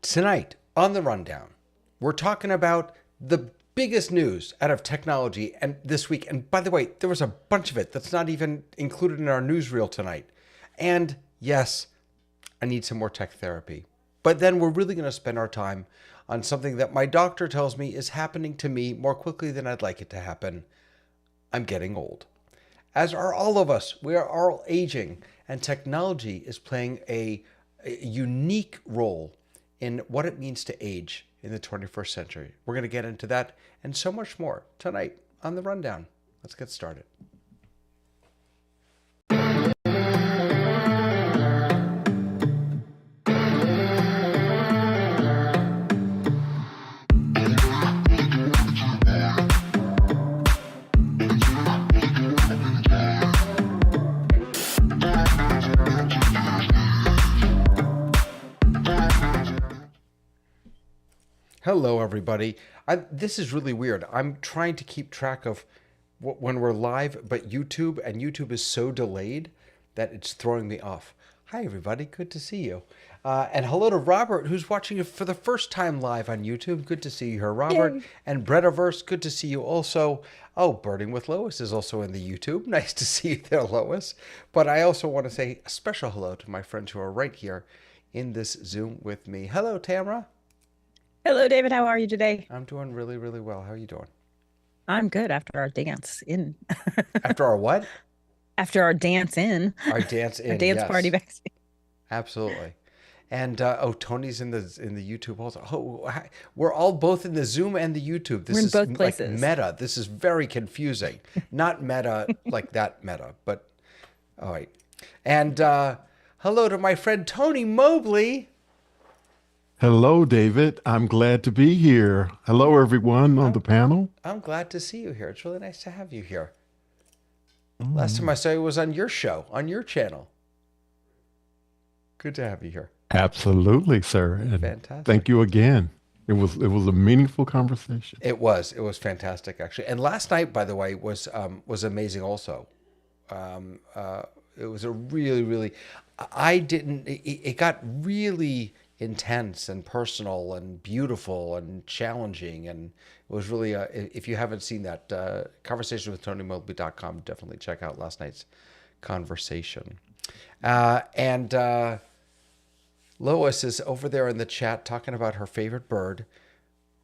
Tonight on the rundown, we're talking about the biggest news out of technology and this week. And by the way, there was a bunch of it that's not even included in our newsreel tonight. And yes, I need some more tech therapy. But then we're really going to spend our time on something that my doctor tells me is happening to me more quickly than I'd like it to happen. I'm getting old. As are all of us. We are all aging, and technology is playing a unique role in what it means to age in the 21st century. We're going to get into that and so much more tonight on The Rundown. Let's get started. Hello, everybody. This is really weird. I'm trying to keep track of when we're live, but YouTube is so delayed that it's throwing me off. Hi, everybody. Good to see you. And hello to Robert, who's watching it for the first time live on YouTube. Good to see you here, Robert. Yay. And Bretaverse, good to see you also. Oh, Birding with Lois is also in the YouTube. Nice to see you there, Lois. But I also want to say a special hello to my friends who are right here in this Zoom with me. Hello, Tamara. Hello, David. How are you today? I'm doing really, really well. How are you doing? I'm good after our dance in. After our what? After our dance in. Our dance in. Our dance party backstage. Absolutely. And Tony's in the YouTube also. Oh, we're all both in the Zoom and the YouTube. This we're in is both places. Like meta. This is very confusing. Not meta like that meta, but all right. And hello to my friend Tony Mobley. Hello, David. I'm glad to be here. Hello, everyone on the panel. I'm glad to see you here. It's really nice to have you here. Last time I saw you was on your show, on your channel. Good to have you here. Absolutely, sir. And fantastic. Thank you again. It was a meaningful conversation. It was fantastic, actually. And last night, by the way, was amazing also. It was a really, it got really intense and personal and beautiful and challenging, and it was really if you haven't seen that conversation with TonyMobley.com, definitely check out last night's conversation. And Lois is over there in the chat talking about her favorite bird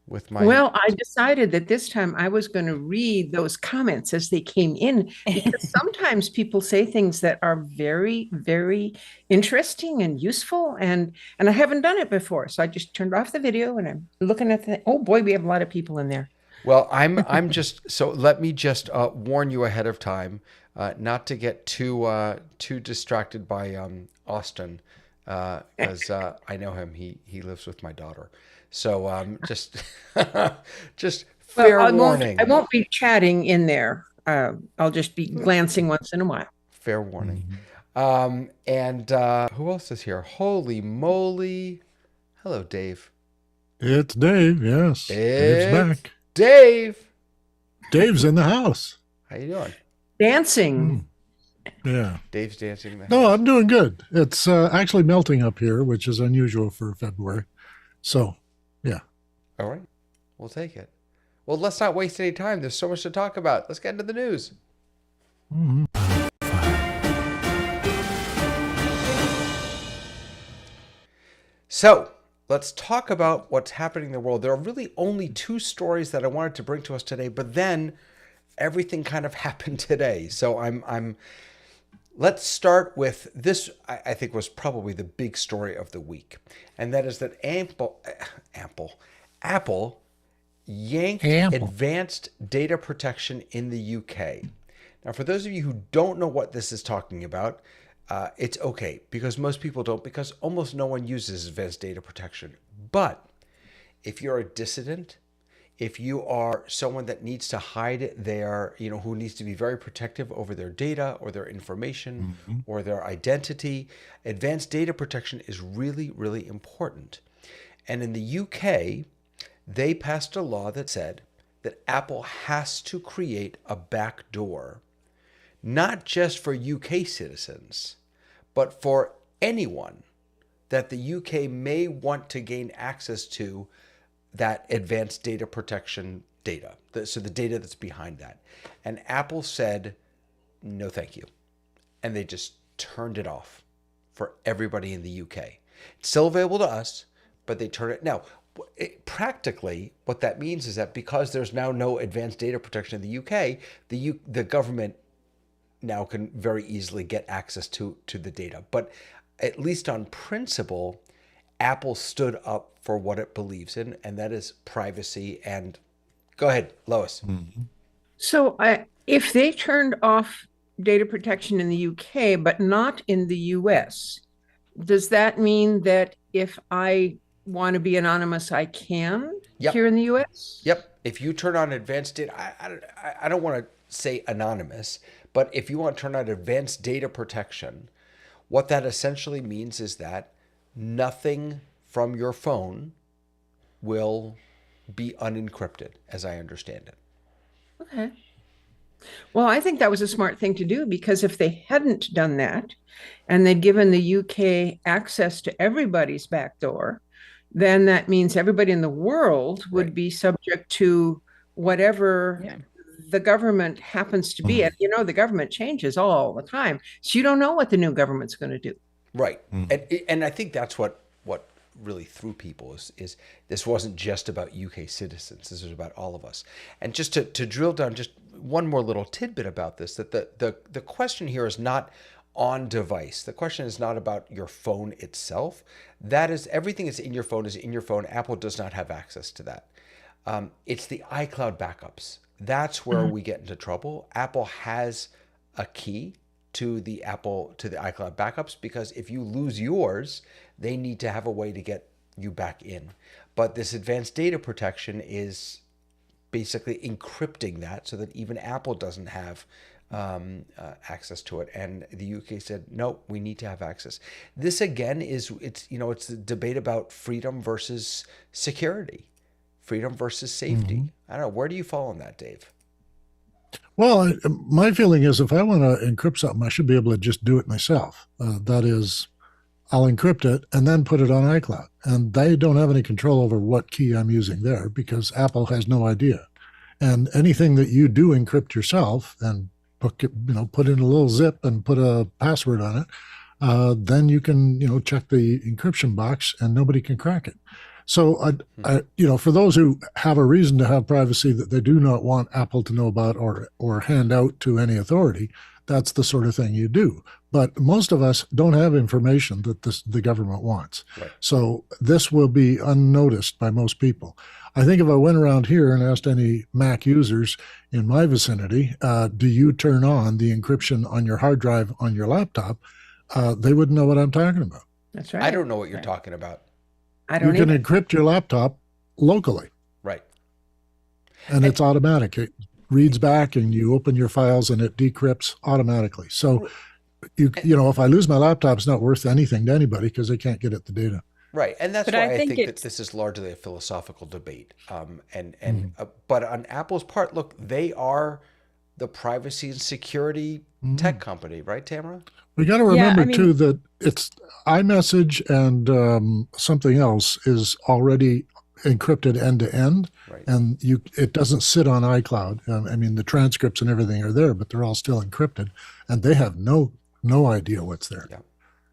with my... Well, I decided that this time I was going to read those comments as they came in, because sometimes people say things that are very, very interesting and useful, and I haven't done it before. So I just turned off the video and I'm looking at oh boy, we have a lot of people in there. Well, I'm just, so let me just warn you ahead of time, not to get too distracted by Austin, because I know him. He lives with my daughter. So just fair warning. I won't be chatting in there. I'll just be glancing once in a while. Fair warning. And who else is here? Holy moly. Hello, Dave. It's Dave, yes. Dave's back. Dave. Dave's in the house. How you doing? Dancing. Yeah. Dave's dancing in the house. No, I'm doing good. It's actually melting up here, which is unusual for February. So, yeah. All right. We'll take it. Well, let's not waste any time. There's so much to talk about. Let's get into the news. So, let's talk about what's happening in the world. There are really only two stories that I wanted to bring to us today, but then everything kind of happened today. So let's start with this. I think was probably the big story of the week, and that is that Apple yanked advanced data protection in the UK. Now, for those of you who don't know what this is talking about, it's okay, because most people don't, because almost no one uses advanced data protection. But if you're a dissident, if you are someone that needs to hide their, who needs to be very protective over their data or their information or their identity, advanced data protection is really, really important. And in the UK, they passed a law that said that Apple has to create a back door, not just for UK citizens, but for anyone that the UK may want to gain access to that advanced data protection data. So the data that's behind that. And Apple said, no, thank you. And they just turned it off for everybody in the UK. It's still available to us, but they turn it. Now, practically, what that means is that because there's now no advanced data protection in the UK, the government now can very easily get access to the data. But at least on principle, Apple stood up for what it believes in, and that is privacy. And go ahead, Lois. So if they turned off data protection in the UK, but not in the US, does that mean that if I want to be anonymous, I can here in the US? Yep. If you turn on advanced data, I don't want to say anonymous, but if you want to turn on advanced data protection, what that essentially means is that nothing from your phone will be unencrypted, as I understand it. Okay. Well, I think that was a smart thing to do, because if they hadn't done that and they'd given the UK access to everybody's back door, then that means everybody in the world would be subject to whatever the government happens to be. And the government changes all the time. So you don't know what the new government's going to do. Right. And I think that's what really threw people is this wasn't just about UK citizens. This was about all of us. And just to drill down just one more little tidbit about this, that the question here is not on device. The question is not about your phone itself. That is, everything that's in your phone is in your phone. Apple does not have access to that. It's the iCloud backups. That's where we get into trouble. Apple has a key to the iCloud backups, because if you lose yours, they need to have a way to get you back in. But this advanced data protection is basically encrypting that so that even Apple doesn't have access to it. And the UK said, no, we need to have access. This again it's a debate about freedom versus security, freedom versus safety. I don't know. Where do you fall on that, Dave? Well, my feeling is if I want to encrypt something, I should be able to just do it myself. That is, I'll encrypt it and then put it on iCloud. And they don't have any control over what key I'm using there, because Apple has no idea. And anything that you do encrypt yourself and put in a little zip and put a password on it, then you can, check the encryption box and nobody can crack it. So, for those who have a reason to have privacy that they do not want Apple to know about or hand out to any authority, that's the sort of thing you do. But most of us don't have information that the government wants. Right. So this will be unnoticed by most people. I think if I went around here and asked any Mac users in my vicinity, do you turn on the encryption on your hard drive on your laptop, they wouldn't know what I'm talking about. That's right. I don't know what you're talking about. You can encrypt your laptop locally. Right. And it's automatic. It reads back and you open your files and it decrypts automatically. So, if I lose my laptop, it's not worth anything to anybody because they can't get at the data. Right. And that's why I think that this is largely a philosophical debate. But on Apple's part, look, they are the privacy and security tech company, right, Tamara? We got to remember too that it's iMessage and something else is already encrypted end to end, and it doesn't sit on iCloud. The transcripts and everything are there, but they're all still encrypted, and they have no idea what's there.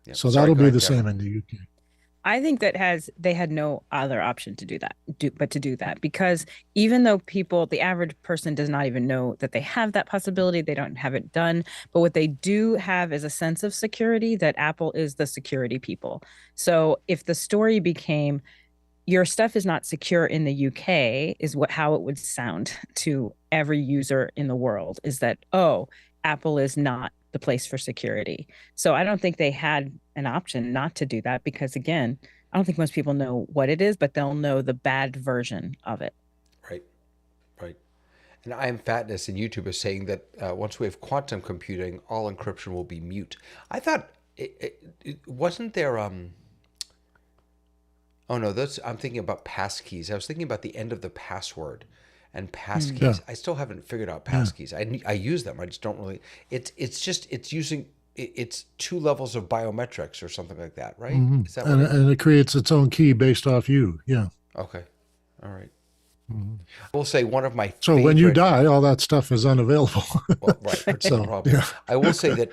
Yeah. So that'll be the same in the UK. I think they had no other option to do that, because even though the average person does not even know that they have that possibility, they don't have it done. But what they do have is a sense of security, that Apple is the security people. So if the story became, your stuff is not secure in the UK, is how it would sound to every user in the world, is that, Apple is not the place for security. So I don't think they had an option not to do that, because again, I don't think most people know what it is, but they'll know the bad version of it. Right. And I Am Fatness in YouTube is saying that once we have quantum computing, all encryption will be mute. I thought it wasn't there. I'm thinking about passkeys. I was thinking about the end of the password. And passkeys, I still haven't figured out passkeys. I use them. I just don't really. It's using it's 2 levels of biometrics or something like that, right? Mhm. Is that what And it creates its own key based off you. Yeah. Okay. All right. Mhm. I will say one of my So when you favorite- die, all that stuff is unavailable. Well, right. That's the So, problem. yeah. I will say that,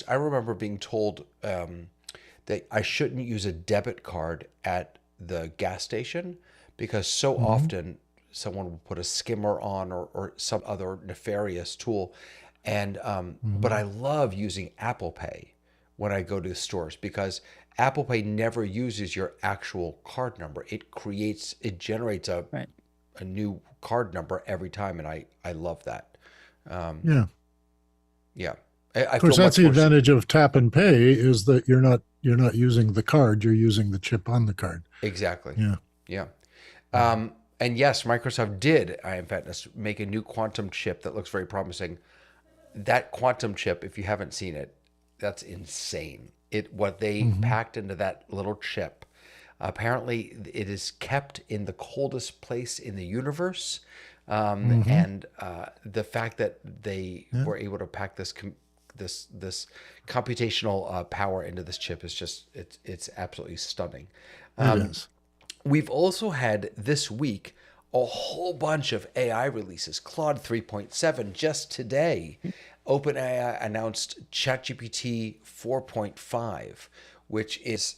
I remember being told that I shouldn't use a debit card at the gas station because so often someone will put a skimmer on or some other nefarious tool. And but I love using Apple Pay when I go to the stores because Apple Pay never uses your actual card number. It generates Right. a new card number every time, and I love that. Yeah. Yeah, Of course, that's the advantage of tap and pay is that you're not using the card, you're using the chip on the card. Exactly. Yeah. Yeah. And yes, Microsoft did, I am Fatness, make a new quantum chip that looks very promising. That quantum chip, if you haven't seen it, that's insane. What they packed into that little chip. Apparently, it is kept in the coldest place in the universe, and the fact that they were able to pack this computational power into this chip is just it's absolutely stunning. It is. We've also had this week a whole bunch of AI releases. Claude 3.7 just today. OpenAI announced ChatGPT 4.5, which is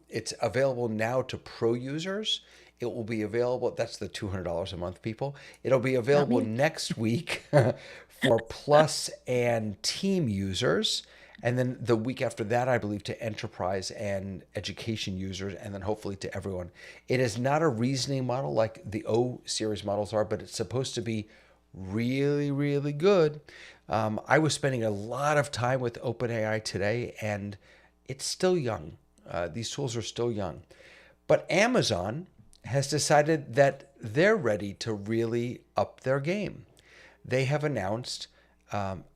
it's available now to pro users. It will be available. That's the $200 a month, people. It'll be available next week for Plus and Team users. And then the week after that, I believe, to enterprise and education users, and then hopefully to everyone. It is not a reasoning model like the O series models are, but it's supposed to be really, really good. I was spending a lot of time with OpenAI today, and it's still young. These tools are still young. But Amazon has decided that they're ready to really up their game. They have announced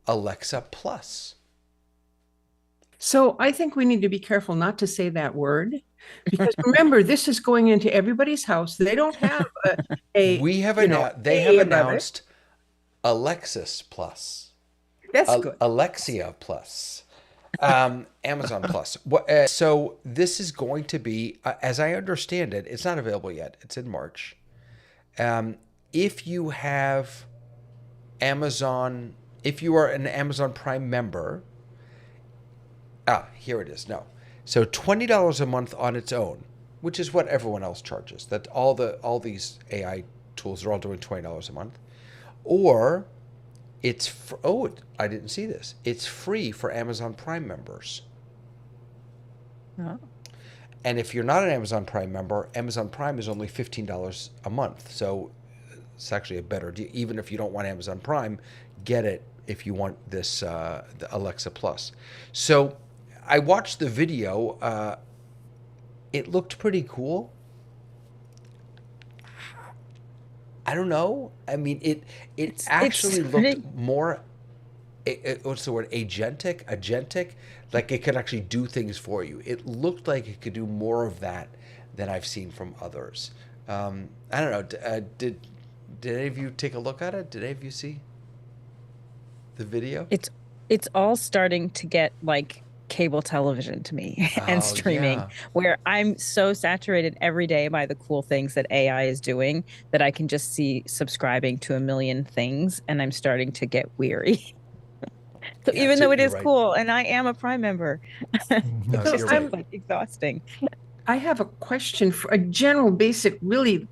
Alexa Plus. So I think we need to be careful not to say that word because remember, this is going into everybody's house. They don't have a We have you know, announced. They A have above it. announced Alexis Plus, That's good. Alexia Plus, Amazon Plus. So this is going to be, as I understand it, it's not available yet. It's in March. If you have Amazon, if you are an Amazon Prime member. Here it is. No. So $20 a month on its own, which is what everyone else charges. That all these AI tools are all doing $20 a month. Or it's I didn't see this. It's free for Amazon Prime members. Oh. And if you're not an Amazon Prime member, Amazon Prime is only $15 a month. So it's actually a better deal. Even if you don't want Amazon Prime, get it if you want this the Alexa Plus. So I watched the video. It looked pretty cool. I don't know. I mean, it actually looked more. What's the word? Agentic. Like it could actually do things for you. It looked like it could do more of that than I've seen from others. I don't know. Did any of you take a look at it? Did any of you see the video? It's all starting to get like cable television to me and streaming, where I'm so saturated every day by the cool things that AI is doing that I can just see subscribing to a million things, and I'm starting to get weary. So even though it is cool, and I am a Prime member, No, it's you're just right. like exhausting. I have a question for a general basic, really.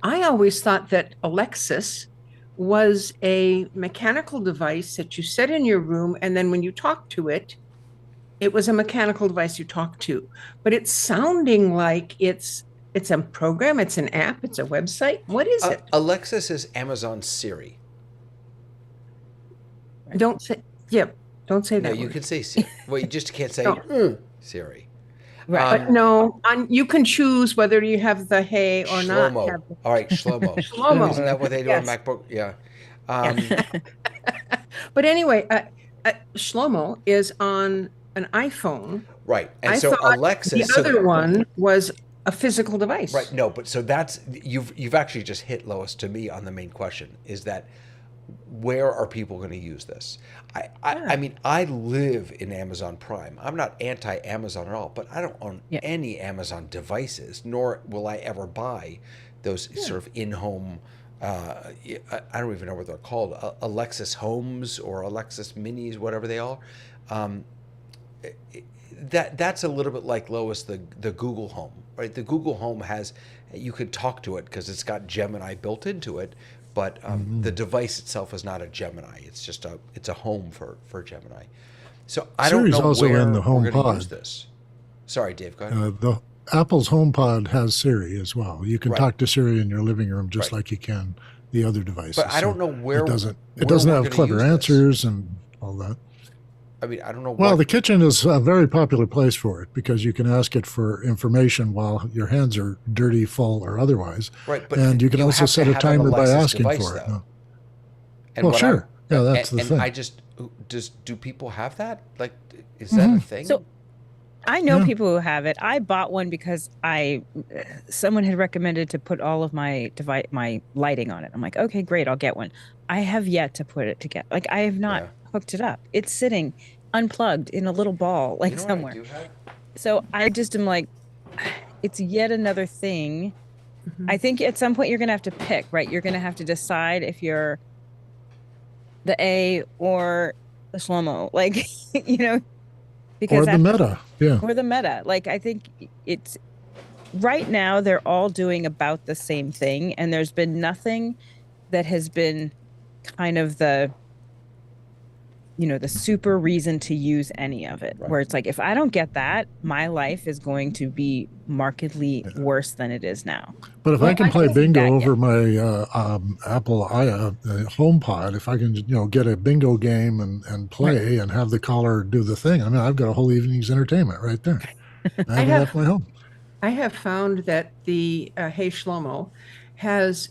I always thought that Alexis was a mechanical device that you set in your room, and then when you talk to it, it was a mechanical device you talk to. But it's sounding like it's a program, it's an app, it's a website. What is it? Alexis is Amazon Siri. Don't say No, that you word. can say Siri. Well, you just can't say No. Siri. Right. But no, you can choose whether you have the hey or not. Shlomo. Have All right, Shlomo. Shlomo. Isn't that what they do Yes. on MacBook? Yeah. But anyway, Shlomo is on an iPhone. Right. And I so thought Alexis. the other one was a physical device. Right. No, but so that's you've actually just hit, Lois, to me on the main question is that where are people going to use this? I mean, I live in Amazon Prime. I'm not anti-Amazon at all, but I don't own Yeah. any Amazon devices, nor will I ever buy those sort of in-home. I don't even know what they're called, Alexis Homes or Alexis Minis, whatever they are. Um, that's a little bit like, Lois, the Google Home, right? The Google Home has, you can talk to it because it's got Gemini built into it, but the device itself is not a Gemini. It's just it's a home for Gemini. So I don't Siri's know also where in the we're going to HomePod. use this. Sorry, Dave, go ahead. The Apple's HomePod has Siri as well. You can Right. talk to Siri in your living room just Right. like you can the other devices. But I don't know where it doesn't. where It doesn't we're have gonna clever use this. answers and all that. I mean, I don't know Well, what. the kitchen is a very popular place for it because you can ask it for information while your hands are dirty, full, or otherwise. Right, but And you can also have to set a have an timer by Alexis asking device, for it. though. No. And Well, what sure. Yeah, that's the and thing. I just do people have that? Like, is that a thing? So I know Yeah. people who have it. I bought one because someone had recommended to put all of my my lighting on it. I'm like, okay, great, I'll get one. I have yet to put it together. Like, I have not Yeah. hooked it up. It's sitting unplugged in a little ball, like You know what I somewhere. do have? So I just am like, it's yet another thing. I think at some point you're gonna have to pick, right? You're gonna have to decide if you're the A or the Shlomo, like you know, because Or the meta. Yeah. or the meta. Like, I think it's right now they're all doing about the same thing, and there's been nothing that has been kind of the super reason to use any of it. Right. Where it's like, if I don't get that, my life is going to be markedly worse than it is now. But if Well, I can I play think bingo that, yeah. over my Apple HomePod, if I can, get a bingo game and play and have the caller do the thing, I mean, I've got a whole evening's entertainment right there. I have it at my home. I have found that the Hey Shlomo has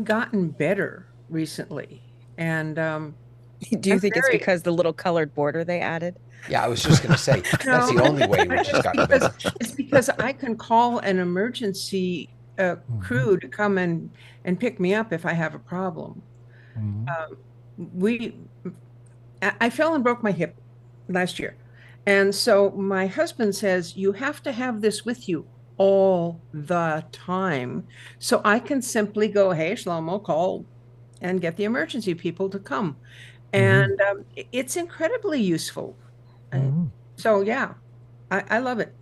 gotten better recently. And Do you I'm think very- it's because the little colored border they added? Yeah, I was just going to say that's the No. only way which has gotten better. It's because I can call an emergency crew to come and pick me up if I have a problem. I fell and broke my hip last year. And so my husband says, you have to have this with you all the time. So I can simply go, hey, Shlomo, call and get the emergency people to come. And it's incredibly useful. So, yeah, I love it.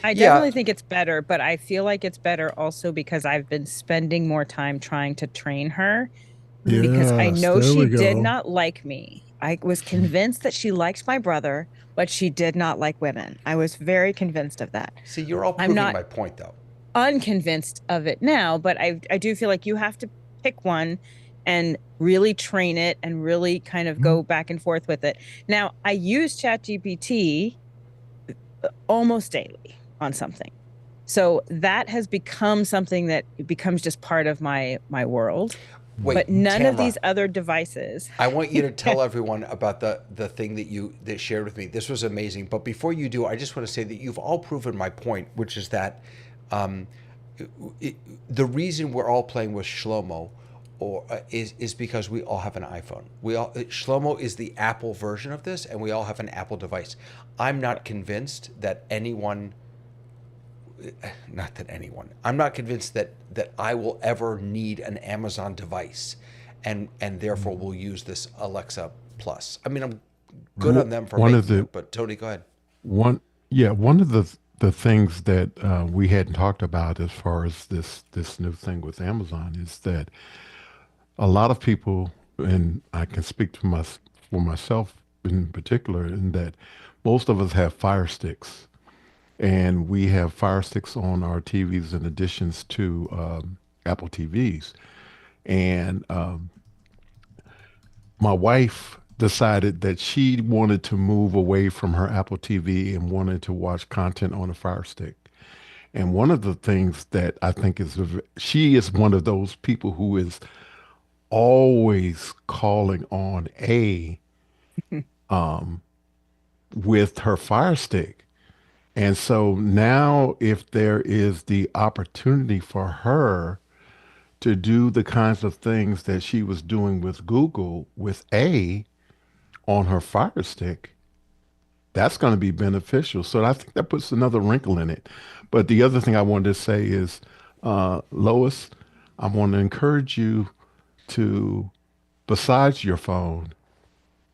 I Yeah. definitely think it's better, but I feel like it's better also because I've been spending more time trying to train her because I Yes, know there she we did go. not like me. I was convinced that she liked my brother, but she did not like women. I was very convinced of that. See, you're all I'm proving not- my point, though. Unconvinced of it now, but I do feel like you have to pick one and really train it and really kind of go back and forth with it. Now, I use ChatGPT almost daily on something. So that has become something that becomes just part of my world. Wait, But none of Tamara, these other devices. I want you to tell everyone about the thing that you shared with me. This was amazing. But before you do, I just want to say that you've all proven my point, which is that the reason we're all playing with Shlomo is because we all have an iPhone. Shlomo is the Apple version of this, and we all have an Apple device. I'm not convinced that anyone. Not that anyone. I'm not convinced that I will ever need an Amazon device, and therefore will use this Alexa Plus. I mean, I'm good on them for One making of the- it, but Tony, go ahead. One of the things that we hadn't talked about as far as this new thing with Amazon is that a lot of people, and I can speak for myself in particular, in that most of us have Fire Sticks, and we have Fire Sticks on our TVs in additions to Apple TVs, and my wife decided that she wanted to move away from her Apple TV and wanted to watch content on a Fire Stick. And one of the things that I think she is one of those people who is always calling on with her Fire Stick. And so now if there is the opportunity for her to do the kinds of things that she was doing with Google with A on her Fire Stick, that's going to be beneficial. So I think that puts another wrinkle in it. But the other thing I wanted to say is, Lois, I want to encourage you to, besides your phone,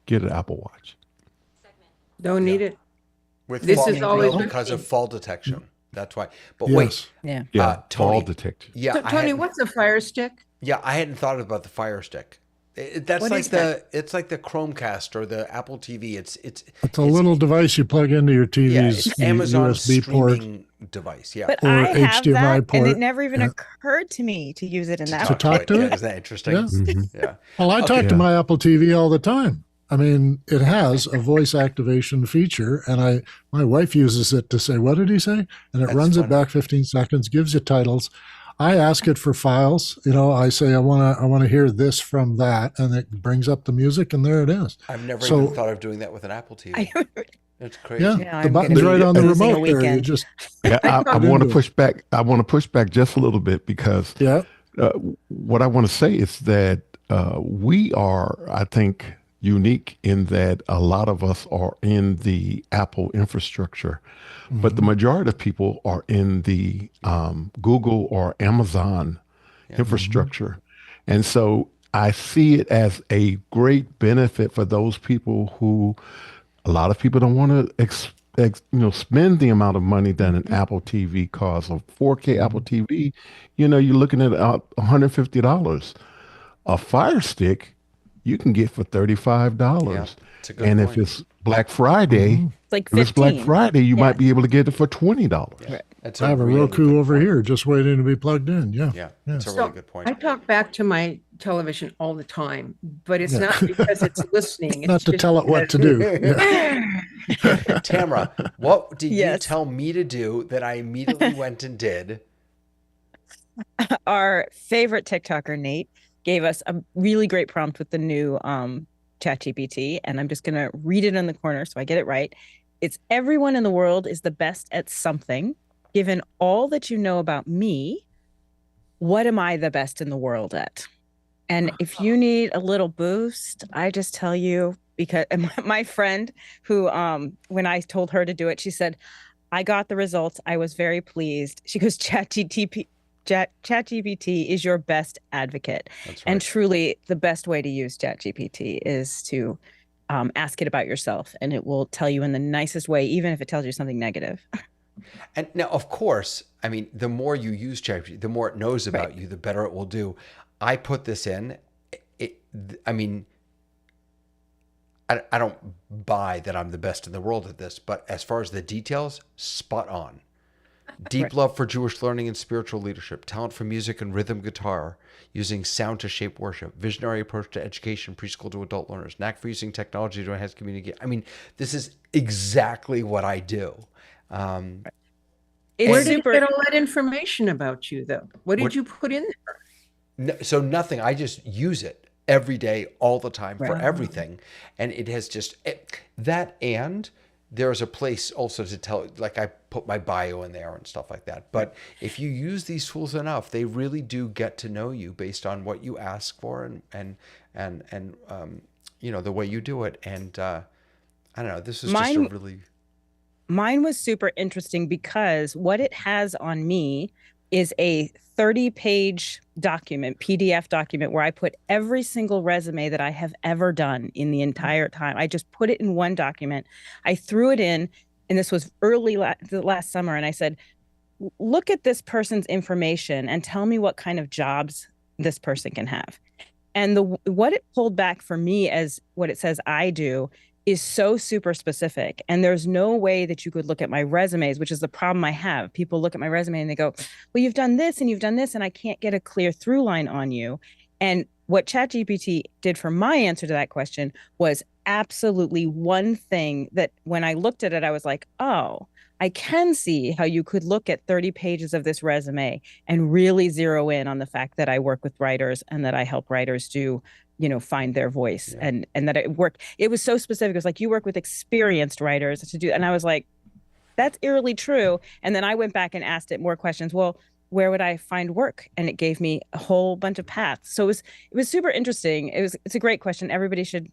get an Apple Watch. Don't need it. With This fall, is always because of routine. fall detection. That's why. But Yes. wait, Yeah. Yeah, Tony, fall detection. yeah, So, I Tony, hadn't- what's a Fire Stick? yeah, I hadn't thought about the Fire Stick. That's What like is that? it's like the Chromecast or the Apple TV. It's It's a little device you plug into your yeah, TV's it's Amazon's USB port. streaming device. Yeah. But Or I have HDMI that, and port. it never even Yeah. occurred to me to use it in that To way. talk to yeah, it? isn't that interesting? Yeah. Mhm. Yeah. Well, I talk Okay. to my Apple TV all the time. I mean, it has a voice activation feature, and my wife uses it to say, "What did he say?" And it That's runs funny. it back 15 seconds, gives you titles. I ask it for files. I say I want to hear this from that, and it brings up the music, and there it is. I've never So- even thought of doing that with an Apple TV. It's crazy. Yeah, Yeah, the I'm button's gonna right be on the losing a remote there. You weekend. just Yeah, I thought want to into it. push back. I want to push back just a little bit because yeah. what I want to say is that we are, I think, unique in that a lot of us are in the Apple infrastructure, but the majority of people are in the Google or Amazon infrastructure. And so I see it as a great benefit for those people who, a lot of people don't want to spend the amount of money that an Apple TV costs. A 4K Apple TV, you're looking at $150. A Fire Stick, you can get for $35. Yeah, it's a good And point. if it's Black Friday, It's like if it's Black 15. Friday, you Yeah. might be able to get it for $20. Yeah. It's I have a really Roku good over point. here just waiting to be plugged in. Yeah. Yeah, Yeah. it's a So, really good point. I talk back to my television all the time, but it's Yeah. not because it's listening. Not it's to just tell it what to because- do. Yeah. Tamara, what did you Yes. tell me to do that I immediately went and did? Our favorite TikToker, Nate, gave us a really great prompt with the new ChatGPT, and I'm just going to read it in the corner so I get it right. It's everyone in the world is the best at something. Given all that you know about me, what am I the best in the world at? And if you need a little boost, I just tell you, because and my friend who, when I told her to do it, she said, I got the results. I was very pleased. She goes, ChatGPT is your best advocate. That's right. And truly, the best way to use ChatGPT is to ask it about yourself, and it will tell you in the nicest way, even if it tells you something negative. And now, of course, I mean, the more you use ChatGPT, the more it knows about you, the better it will do. I put this in. I mean, I don't buy that I'm the best in the world at this, but as far as the details, spot on. Deep Right. love for Jewish learning and spiritual leadership, talent for music and rhythm guitar, using sound to shape worship, visionary approach to education, preschool to adult learners, knack for using technology to enhance community. I mean, this is exactly what I do. It's Where did super. you get all that information about you, though? What did What- you put in there? So nothing. I just use it every day, all the time for Right. everything, and it has just that. And there's a place also to tell. Like I put my bio in there and stuff like that. But if you use these tools enough, they really do get to know you based on what you ask for and the way you do it. And I don't know. This is just a Mine- really Mine was super interesting because what it has on me is a 30-page document, PDF document, where I put every single resume that I have ever done in the entire time. I just put it in one document. I threw it in, and this was early last summer, and I said, look at this person's information and tell me what kind of jobs this person can have. And what it pulled back for me as what it says I do is so super specific. And there's no way that you could look at my resumes, which is the problem I have. People look at my resume and they go, well, you've done this and you've done this, and I can't get a clear through line on you. And what ChatGPT did for my answer to that question was absolutely one thing that when I looked at it, I was like, oh, I can see how you could look at 30 pages of this resume and really zero in on the fact that I work with writers and that I help writers do, find their voice. Yeah. And that it worked. It was so specific. It was like, you work with experienced writers to do. And I was like, that's eerily true. And then I went back and asked it more questions. Well, where would I find work? And it gave me a whole bunch of paths. So it was super interesting. It's a great question. Everybody should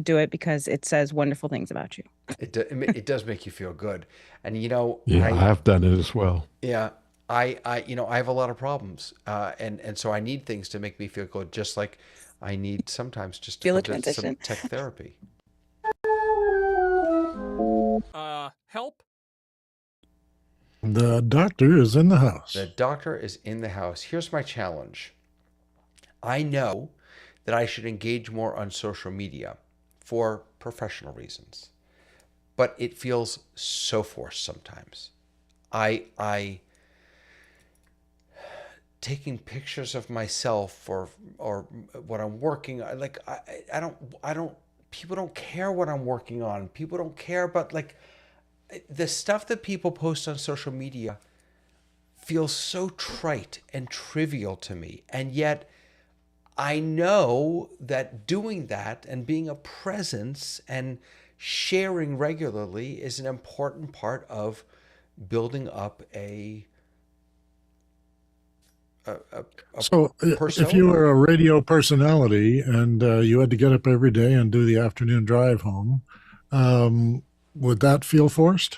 do it because it says wonderful things about you. It does make you feel good. And Yeah, I've done it as well. yeah, I have a lot of problems, and so I need things to make me feel good, just like I need sometimes just to Feel a come to some transition. tech therapy. Help? The doctor is in the house. The doctor is in the house. Here's my challenge. I know that I should engage more on social media for professional reasons, but it feels so forced sometimes. I taking pictures of myself or what I'm working on, like I don't people don't care what I'm working on. People don't care about like the stuff that people post on social media feels so trite and trivial to me. And yet I know that doing that and being a presence and sharing regularly is an important part of building up So, if persona. you were a radio personality and you had to get up every day and do the afternoon drive home, would that feel forced?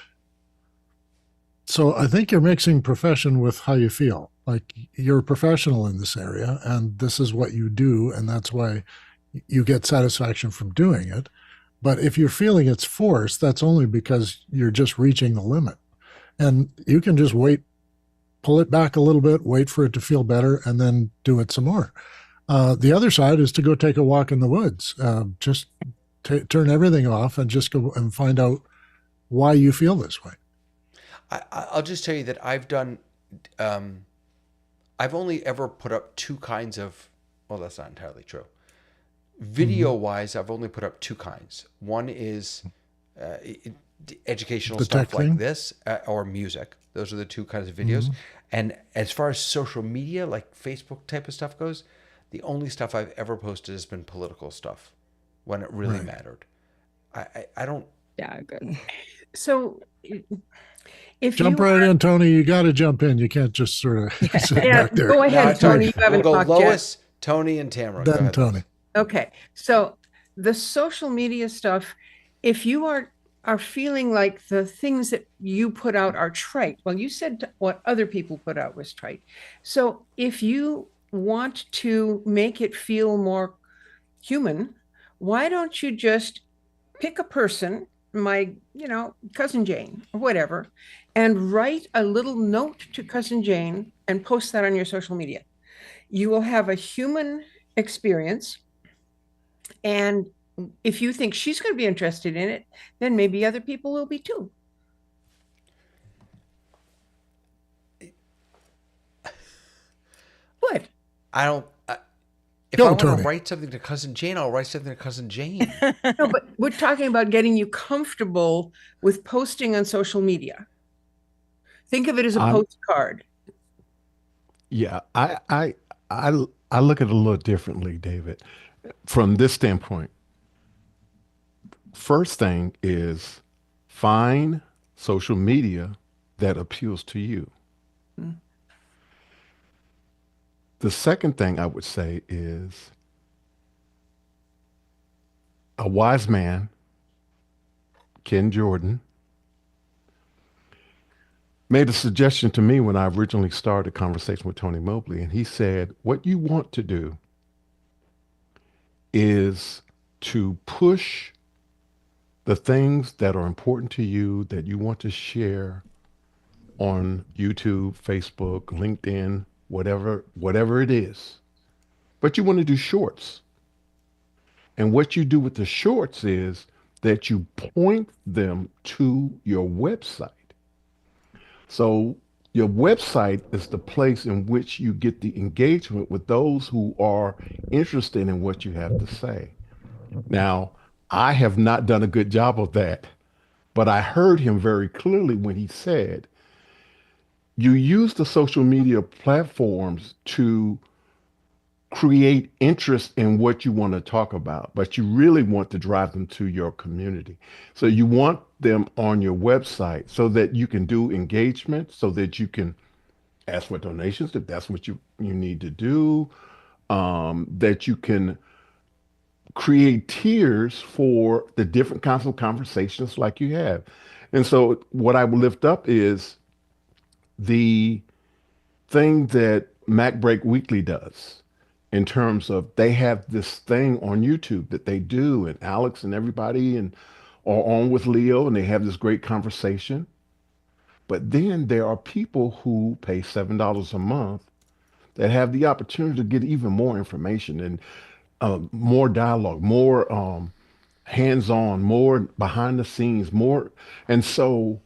So, I think you're mixing profession with how you feel. Like you're a professional in this area, and this is what you do, and that's why you get satisfaction from doing it. But if you're feeling it's forced, that's only because you're just reaching the limit. And you can just wait, pull it back a little bit, wait for it to feel better, and then do it some more. The other side is to go take a walk in the woods. Just turn everything off and just go and find out why you feel this way. I'll just tell you that I've only ever put up two kinds of, well, that's not entirely true. Video wise, I've only put up two kinds. One is educational The stuff tech like thing? this, or music. Those are the two kinds of videos. And as far as social media, like Facebook type of stuff goes, the only stuff I've ever posted has been political stuff when it really Right. mattered. I don't. Yeah, good. So if Jump you right are- in, Tony. You got to jump in. You can't just sort of sit Yeah, back there. go ahead, No, Tony. You haven't we'll go talked yet. Lois, Tony, and Tamara. Go Then ahead, Tony. Lois. Okay, so the social media stuff, if you are feeling like the things that you put out are trite, well, you said what other people put out was trite. So if you want to make it feel more human, why don't you just pick a person, my, cousin Jane or whatever, and write a little note to cousin Jane and post that on your social media. You will have a human experience. And if you think she's going to be interested in it, then maybe other people will be too. What? I don't. If Go, I want to Tony. write something to cousin Jane, I'll write something to cousin Jane. No, but we're talking about getting you comfortable with posting on social media. Think of it as a I'm- postcard. Yeah, I look at it a little differently, David, from this standpoint. First thing is find social media that appeals to you. The second thing I would say is a wise man, Ken Jordan, made a suggestion to me when I originally started a conversation with Tony Mobley. And he said, what you want to do is to push the things that are important to you that you want to share on YouTube, Facebook, LinkedIn, whatever it is. But you want to do shorts. And what you do with the shorts is that you point them to your website. So your website is the place in which you get the engagement with those who are interested in what you have to say. Now, I have not done a good job of that, but I heard him very clearly when he said, you use the social media platforms to create interest in what you want to talk about, but you really want to drive them to your community. So you want them on your website so that you can do engagement, so that you can ask for donations if that's what you need to do. That you can create tiers for the different kinds of conversations like you have. And so what I will lift up is the thing that MacBreak Weekly does in terms of they have this thing on YouTube that they do, and Alex and everybody and are on with Leo, and they have this great conversation. But then there are people who pay $7 a month that have the opportunity to get even more information and more dialogue, more hands-on, more behind the scenes, more. And so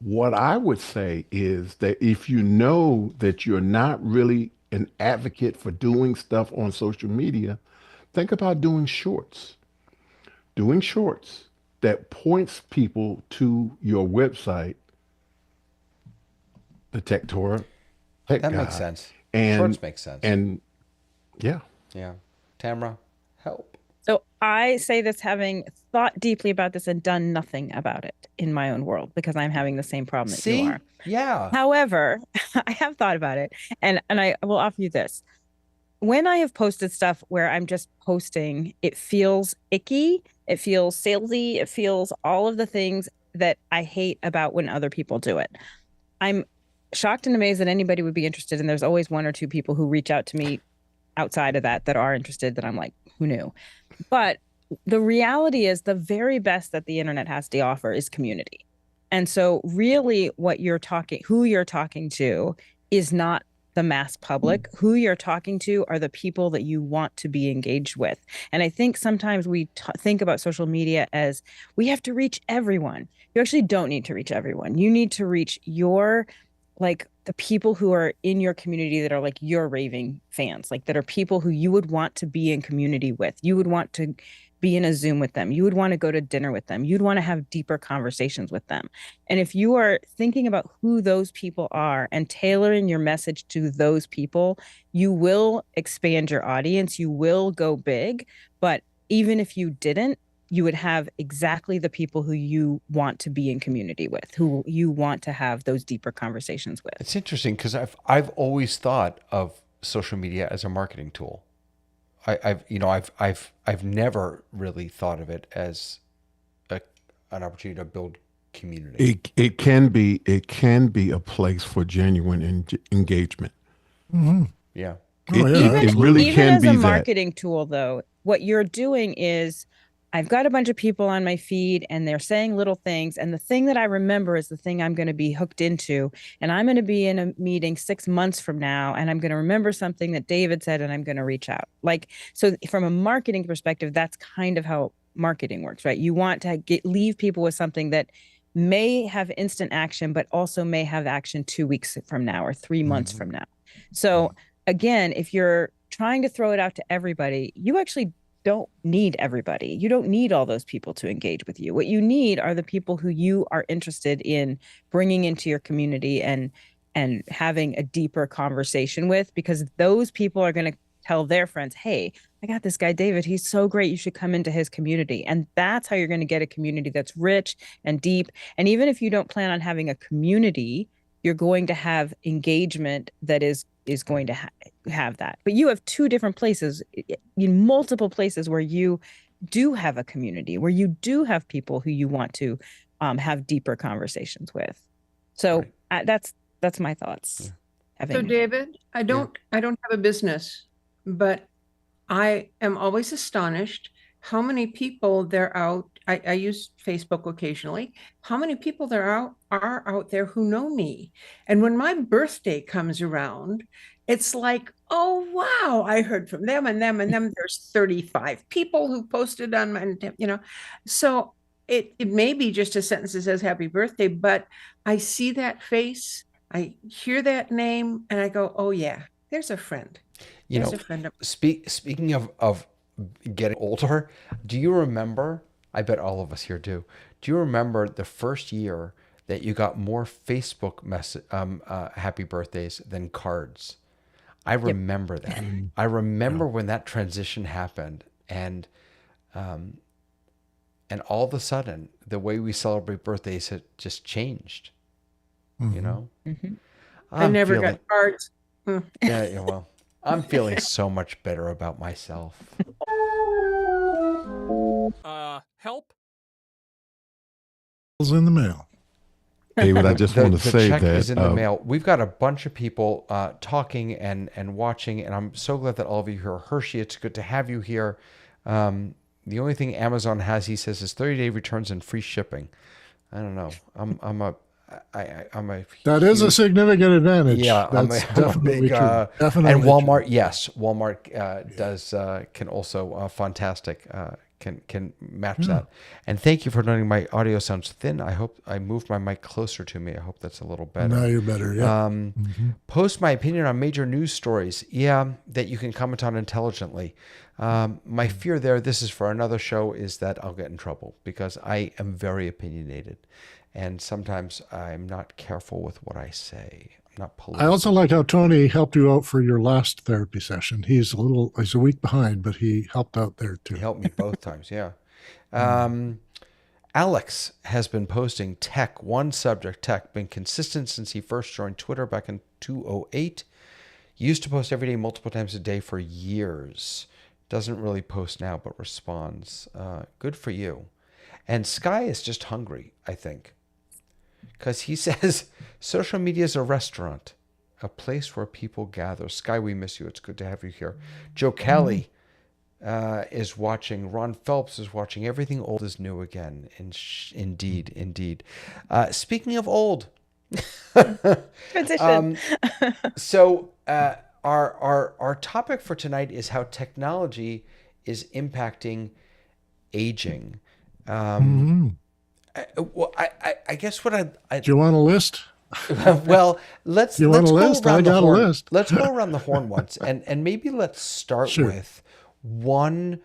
what I would say is that if you know that you're not really an advocate for doing stuff on social media, think about doing shorts that points people to your website, the Tech That Guy. makes sense. And Shorts make sense. And yeah, Yeah. Tamara, help. So I say this having thought deeply about this and done nothing about it in my own world because I'm having the same problem that you See? are. Yeah. However, I have thought about it, and I will offer you this. When I have posted stuff where I'm just posting, it feels icky, it feels salesy, it feels all of the things that I hate about when other people do it. I'm shocked and amazed that anybody would be interested, and there's always one or two people who reach out to me outside of that are interested that I'm like, who knew? But the reality is the very best that the internet has to offer is community. And so really who you're talking to is not the mass public. Who you're talking to are the people that you want to be engaged with. And I think sometimes we think about social media as we have to reach everyone. You actually don't need to reach everyone. You need to reach the people who are in your community that are like your raving fans, like that are people who you would want to be in community with. You would want to be in a Zoom with them. You would want to go to dinner with them. You'd want to have deeper conversations with them. And if you are thinking about who those people are and tailoring your message to those people, you will expand your audience. You will go big. But even if you didn't, you would have exactly the people who you want to be in community with, who you want to have those deeper conversations with. It's interesting because I've always thought of social media as a marketing tool. I've never really thought of it as an opportunity to build community. it can be a place for genuine engagement. Mm-hmm. Yeah. Oh, yeah, It really Even can as be a that. marketing tool, though, what you're doing is I've got a bunch of people on my feed and they're saying little things. And the thing that I remember is the thing I'm going to be hooked into. And I'm going to be in a meeting 6 months from now, and I'm going to remember something that David said, and I'm going to reach out. So from a marketing perspective, that's kind of how marketing works, right? You want to leave people with something that may have instant action, but also may have action 2 weeks from now or 3 months from now. So again, if you're trying to throw it out to everybody, you actually don't need everybody. You don't need all those people to engage with you. What you need are the people who you are interested in bringing into your community and having a deeper conversation with, because those people are going to tell their friends, hey, I got this guy, David. He's so great. You should come into his community. And that's how you're going to get a community that's rich and deep. And even if you don't plan on having a community, you're going to have engagement that is going to have that. But you have two different places, in multiple places where you do have a community, where you do have people who you want to have deeper conversations with. So that's my thoughts. Yeah. So David, I don't have a business, but I am always astonished how many people there out. I use Facebook occasionally. How many people there are out there who know me? And when my birthday comes around, it's like, oh wow, I heard from them and them and them. There's 35 people who posted on my, So it may be just a sentence that says happy birthday, but I see that face, I hear that name, and I go, oh yeah, there's a friend. There's a friend. Speaking of getting older, do you remember? I bet all of us here do. Do you remember the first year that you got more Facebook happy birthdays than cards? I remember that. I remember when that transition happened, and all of a sudden, the way we celebrate birthdays had just changed. You know. I never got cards. Yeah, well, I'm feeling so much better about myself. Help? In the mail. David, I just want to The say check that is in the mail. We've got a bunch of people talking and watching, and I'm so glad that all of you here are Hershey. It's good to have you here. The only thing Amazon has, he says, is 30-day returns and free shipping. I don't know. I'm a That is a huge- significant advantage. Yeah, that's I'm a definitely big, true. Definitely and true. Walmart, yes, Walmart does can also fantastic can match that. And thank you for noting my audio sounds thin. I hope I moved my mic closer to me. I hope that's a little better. Now you're better. Yeah. Post my opinion on major news stories. Yeah, that you can comment on intelligently. My fear there, this is for another show, is that I'll get in trouble because I am very opinionated. And sometimes I'm not careful with what I say. I'm not political. I also like how Tony helped you out for your last therapy session. He's a week behind, but he helped out there too. He helped me both times, yeah. Alex has been posting tech, one subject, tech, been consistent since he first joined Twitter back in 2008. Used to post every day, multiple times a day for years. Doesn't really post now, but responds. Good for you. And Sky is just hungry, I think. Because he says, social media is a restaurant, a place where people gather. Sky, we miss you. It's good to have you here. Joe Kelly is watching. Ron Phelps is watching. Everything old is new again. Indeed. Speaking of old. Transition. So our topic for tonight is how technology is impacting aging. I guess what I Do you want a list? well, let's You want let's a go list? around I the got a horn. list. Let's go around the horn once, and maybe let's start Sure. with one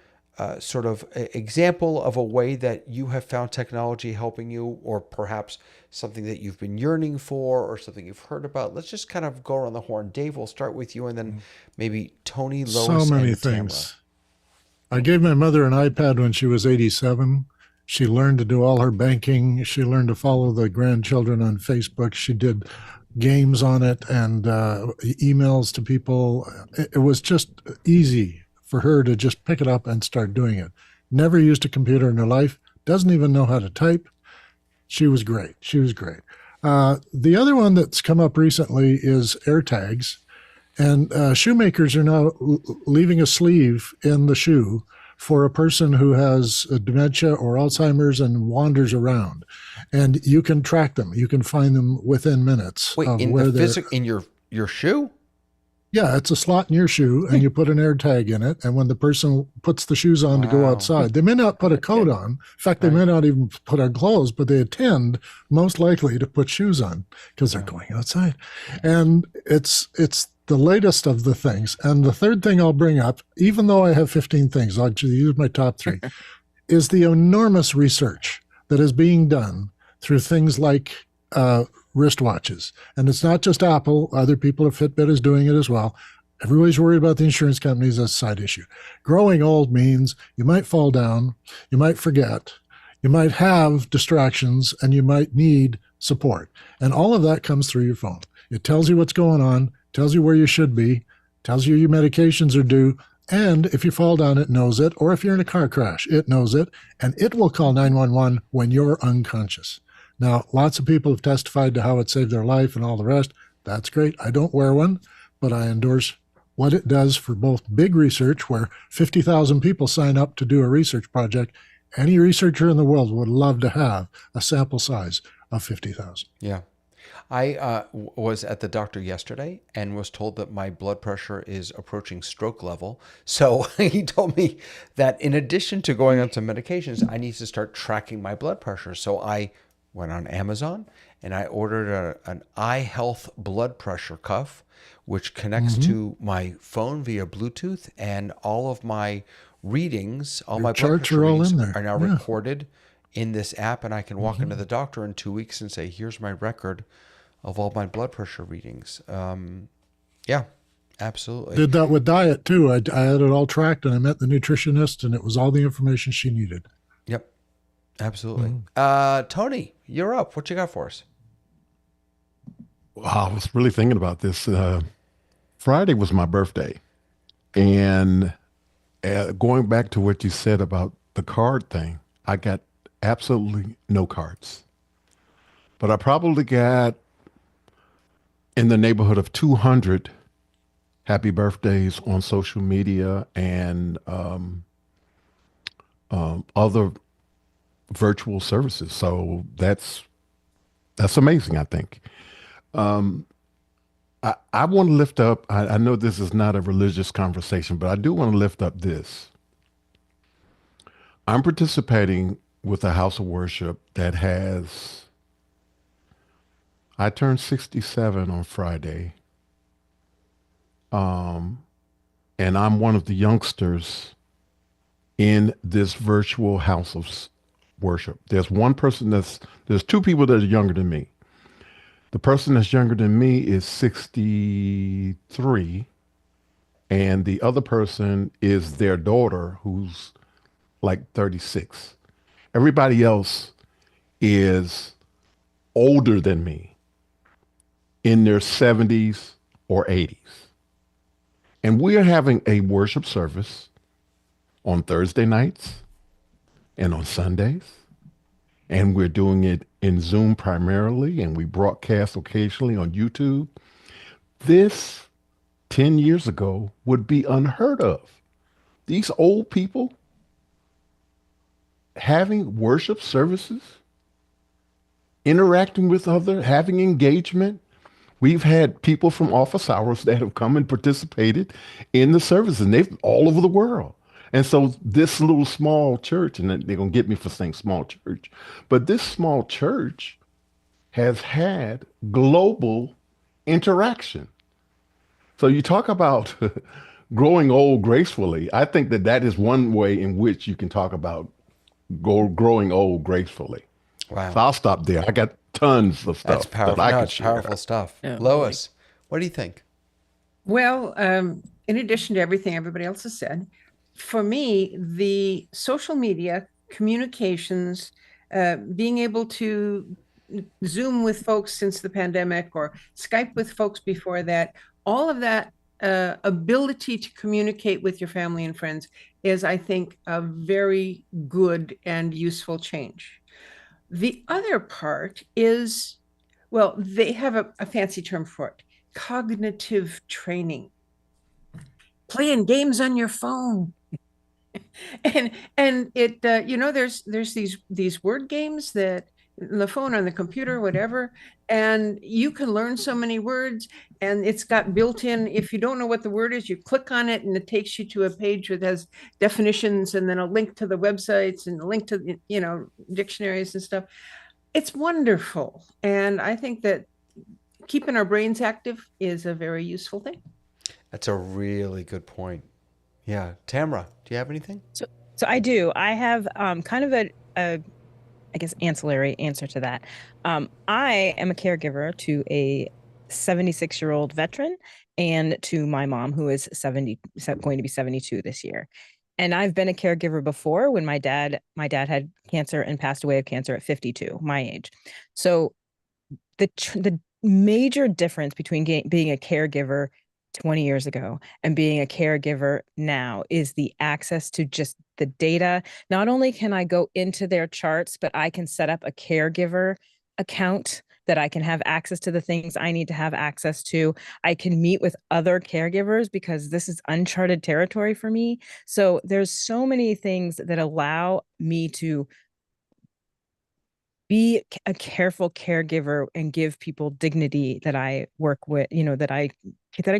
sort of example of a way that you have found technology helping you, or perhaps something that you've been yearning for, or something you've heard about. Let's just kind of go around the horn. Dave, we'll start with you, and then maybe Tony, Lois, So many and things. I gave my mother an iPad when she was 87. She learned to do all her banking. She learned to follow the grandchildren on Facebook. She did games on it and emails to people. It was just easy for her to just pick it up and start doing it. Never used a computer in her life. Doesn't even know how to type. She was great. The other one that's come up recently is AirTags. And shoemakers are now leaving a sleeve in the shoe for a person who has dementia or Alzheimer's and wanders around. And you can track them. You can find them within minutes. Wait, of in where in your shoe? Yeah, it's a slot in your shoe, and you put an AirTag in it. And when the person puts the shoes on to go Wow. outside, they may not put a coat on. In fact, they may not even put on clothes, but they intend most likely to put shoes on because they're going outside. And it's the latest of the things. And the third thing I'll bring up, even though I have 15 things, I'll just use my top 3, is the enormous research that is being done through things like wristwatches. And it's not just Apple. Other people, Fitbit is doing it as well. Everybody's worried about the insurance companies as a side issue. Growing old means you might fall down, you might forget, you might have distractions, and you might need support. And all of that comes through your phone. It tells you what's going on, tells you where you should be, tells you your medications are due, and if you fall down, it knows it, or if you're in a car crash, it knows it, and it will call 911 when you're unconscious. Now, lots of people have testified to how it saved their life and all the rest. That's great. I don't wear one, but I endorse what it does for both big research, where 50,000 people sign up to do a research project. Any researcher in the world would love to have a sample size of 50,000. Yeah. I was at the doctor yesterday and was told that my blood pressure is approaching stroke level. So he told me that in addition to going on some medications, I need to start tracking my blood pressure. So I went on Amazon and I ordered an iHealth blood pressure cuff, which connects to my phone via Bluetooth, and all of my readings, all Your my blood charts pressure are all readings in there. are now Yeah. recorded in this app, and I can walk into the doctor in 2 weeks and say, here's my record of all my blood pressure readings. Yeah, absolutely. Did that with diet too. I had it all tracked, and I met the nutritionist, and it was all the information she needed. Yep, absolutely. Tony, you're up. What you got for us? I was really thinking about this. Friday was my birthday. And going back to what you said about the card thing, I got absolutely no cards. But I probably got in the neighborhood of 200 happy birthdays on social media and other virtual services. So that's amazing, I think. I want to lift up, I know this is not a religious conversation, but I do want to lift up this. I'm participating with a house of worship that has, I turned 67 on Friday. And I'm one of the youngsters in this virtual house of worship. There's two people that are younger than me. The person that's younger than me is 63, and the other person is their daughter, who's like 36. Everybody else is older than me, in their 70s or 80s. And we are having a worship service on Thursday nights and on Sundays. And we're doing it in Zoom primarily, and we broadcast occasionally on YouTube. This 10 years ago would be unheard of. These old people having worship services, interacting with others, having engagement. We've had people from office hours that have come and participated in the service, and they've all over the world. And so this little small church, and they're going to get me for saying small church, but this small church has had global interaction. So you talk about growing old gracefully. I think that that is one way in which you can talk about growing old gracefully. Wow. So I'll stop there. I got tons of stuff That's powerful. that I No, could it's share. powerful stuff. Yeah, Lois, what do you think? Well, in addition to everything everybody else has said, for me, the social media communications, being able to Zoom with folks since the pandemic or Skype with folks before that, all of that ability to communicate with your family and friends is, I think, a very good and useful change. The other part is, well, they have a fancy term for it, cognitive training. Playing games on your phone. and it there's these word games that on the phone, on the computer, whatever, and you can learn so many words, and it's got built in, if you don't know what the word is, you click on it and it takes you to a page that has definitions and then a link to the websites and a link to dictionaries and stuff. It's wonderful, and I think that keeping our brains active is a very useful thing. That's a really good point. Yeah. Tamara, do you have anything? So I do. I have kind of a I guess ancillary answer to that. I am a caregiver to a 76-year-old veteran and to my mom, who is going to be 72 this year. And I've been a caregiver before when my dad had cancer and passed away of cancer at 52, my age. So the major difference between being a caregiver 20 years ago and being a caregiver now is the access to just the data. Not only can I go into their charts, but I can set up a caregiver account that I can have access to the things I need to have access to. I can meet with other caregivers because this is uncharted territory for me. So there's so many things that allow me to be a careful caregiver and give people dignity that I work with, that I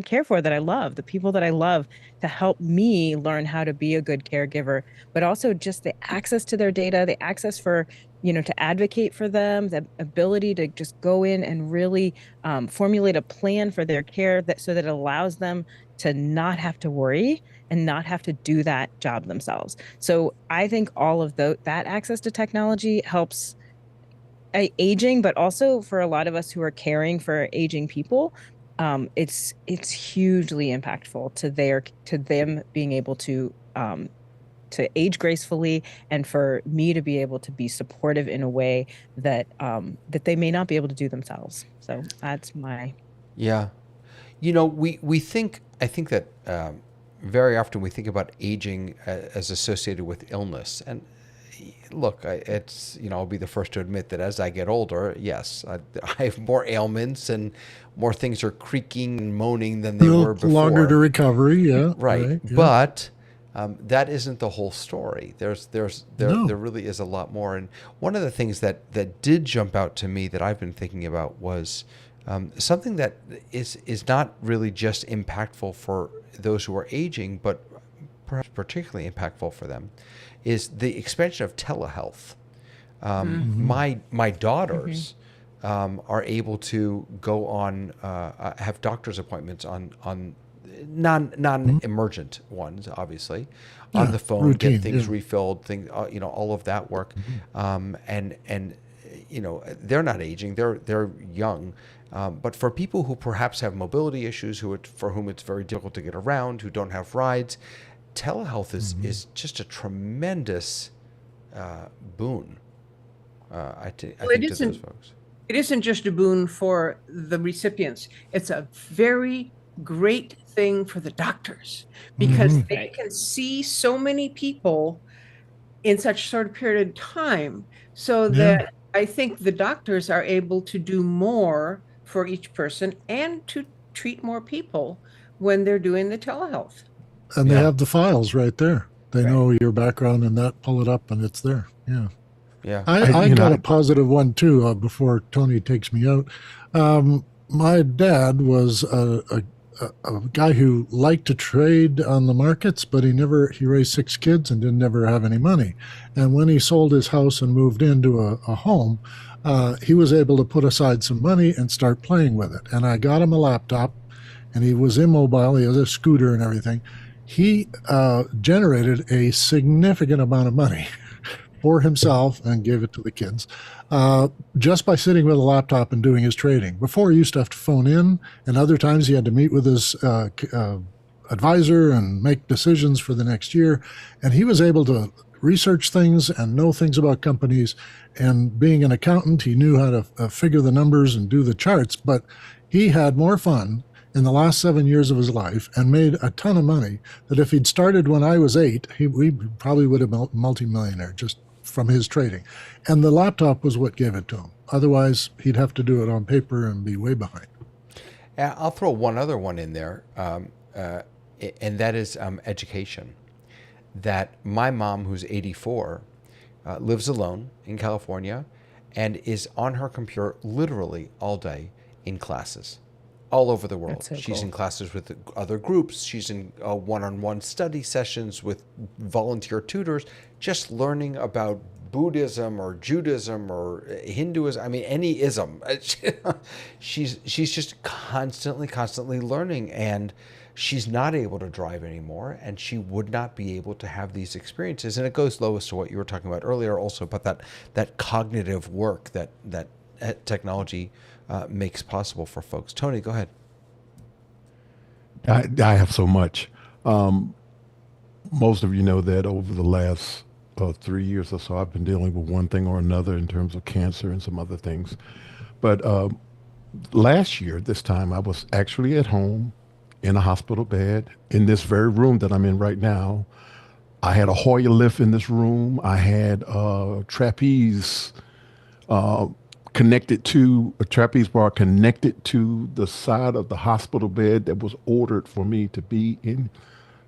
care for, that I love, the people that I love, to help me learn how to be a good caregiver, but also just the access to their data, the access for, to advocate for them, the ability to just go in and really formulate a plan for their care so that it allows them to not have to worry and not have to do that job themselves. So I think all of that access to technology helps aging, but also for a lot of us who are caring for aging people, it's hugely impactful to them being able to age gracefully, and for me to be able to be supportive in a way that that they may not be able to do themselves. So that's my Yeah. You know, I think that very often we think about aging as associated with illness. And look, it's, I'll be the first to admit that as I get older, yes, I have more ailments and more things are creaking and moaning than they were before. Longer to recovery. Yeah. Right. Yeah. But that isn't the whole story. There No. really is a lot more. And one of the things that did jump out to me that I've been thinking about was something that is not really just impactful for those who are aging, but perhaps particularly impactful for them, is the expansion of telehealth. My daughters are able to go on have doctor's appointments on non-emergent ones, obviously, on Yeah, the phone, routine, get things yeah. refilled, all of that work, and they're not aging, they're young. But for people who perhaps have mobility issues, for whom it's very difficult to get around, who don't have rides, telehealth is just a tremendous boon. I think to those folks. It isn't just a boon for the recipients. It's a very great thing for the doctors because they can see so many people in such short a period of time, so that I think the doctors are able to do more for each person and to treat more people when they're doing the telehealth. And they Yeah. have the files right there. They Right. know your background and that, pull it up and it's there. Yeah. Yeah. I you got know, a positive one too before Tony takes me out. My dad was a guy who liked to trade on the markets, but he raised 6 kids and didn't never have any money. And when he sold his house and moved into a home, he was able to put aside some money and start playing with it. And I got him a laptop, and he was immobile. He has a scooter and everything. He generated a significant amount of money for himself and gave it to the kids just by sitting with a laptop and doing his trading. Before, he used to have to phone in, and other times he had to meet with his advisor and make decisions for the next year. And he was able to research things and know things about companies. And being an accountant, he knew how to figure the numbers and do the charts. But he had more fun in the last 7 years of his life and made a ton of money that if he'd started when I was 8, he probably would have been multimillionaire just from his trading. And the laptop was what gave it to him. Otherwise, he'd have to do it on paper and be way behind. I'll throw one other one in there, and that is education. That my mom, who's 84, lives alone in California and is on her computer literally all day in classes all over the world. That's so She's cool. in classes with other groups. She's in one-on-one study sessions with volunteer tutors, just learning about Buddhism or Judaism or Hinduism. I mean, any ism. She's just constantly learning, and she's not able to drive anymore, and she would not be able to have these experiences. And it goes, Lois, to what you were talking about earlier, also about that cognitive work that technology makes possible for folks. Tony, go ahead. I have so much. Most of you know that over the last 3 years or so, I've been dealing with one thing or another in terms of cancer and some other things. But last year, this time, I was actually at home in a hospital bed in this very room that I'm in right now. I had a Hoyer lift in this room. I had a trapeze connected to a trapeze bar connected to the side of the hospital bed that was ordered for me to be in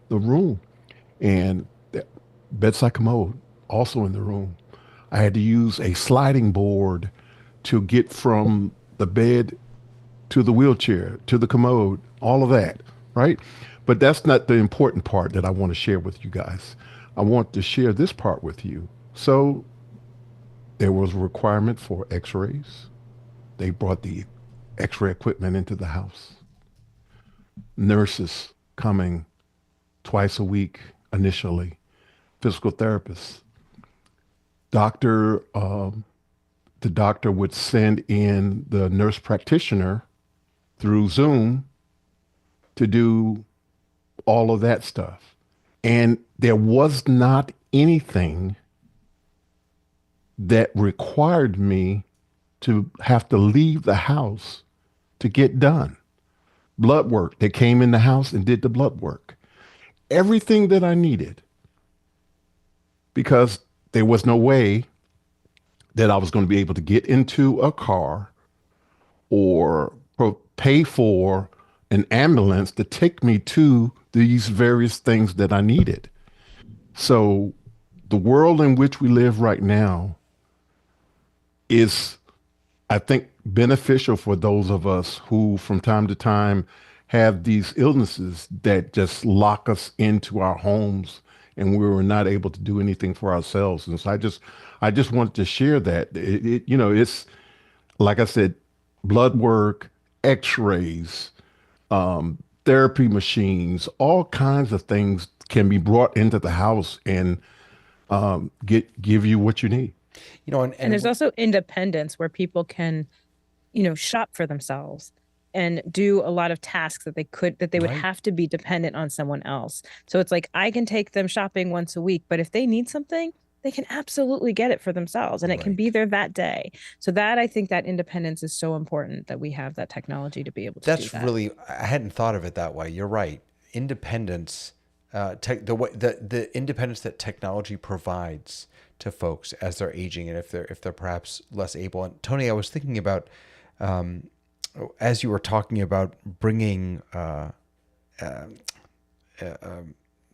the room, and the bedside commode also in the room. I had to use a sliding board to get from the bed to the wheelchair to the commode, all of that, right? But that's not the important part that I want to share with you guys. I want to share this part with you. So there was a requirement for x-rays. They brought the x-ray equipment into the house. Nurses coming twice a week initially, physical therapists. The doctor would send in the nurse practitioner through Zoom to do all of that stuff. And there was not anything that required me to have to leave the house to get done. Blood work. They came in the house and did the blood work. Everything that I needed, because there was no way that I was going to be able to get into a car or pay for an ambulance to take me to these various things that I needed. So the world in which we live right now is, I think, beneficial for those of us who from time to time have these illnesses that just lock us into our homes and we were not able to do anything for ourselves. And so I just wanted to share that. It's like I said, blood work, x-rays, therapy machines, all kinds of things can be brought into the house and give you what you need. And there's also independence where people can, shop for themselves and do a lot of tasks that they would Right. have to be dependent on someone else. So it's like I can take them shopping once a week, but if they need something, they can absolutely get it for themselves and it can be Right. there that day. So that I think that independence is so important that we have that technology to be able to do That's that. really, I hadn't thought of it that way. You're right. Independence, the independence that technology provides to folks as they're aging and if they're perhaps less able. And Tony, I was thinking about, as you were talking about bringing,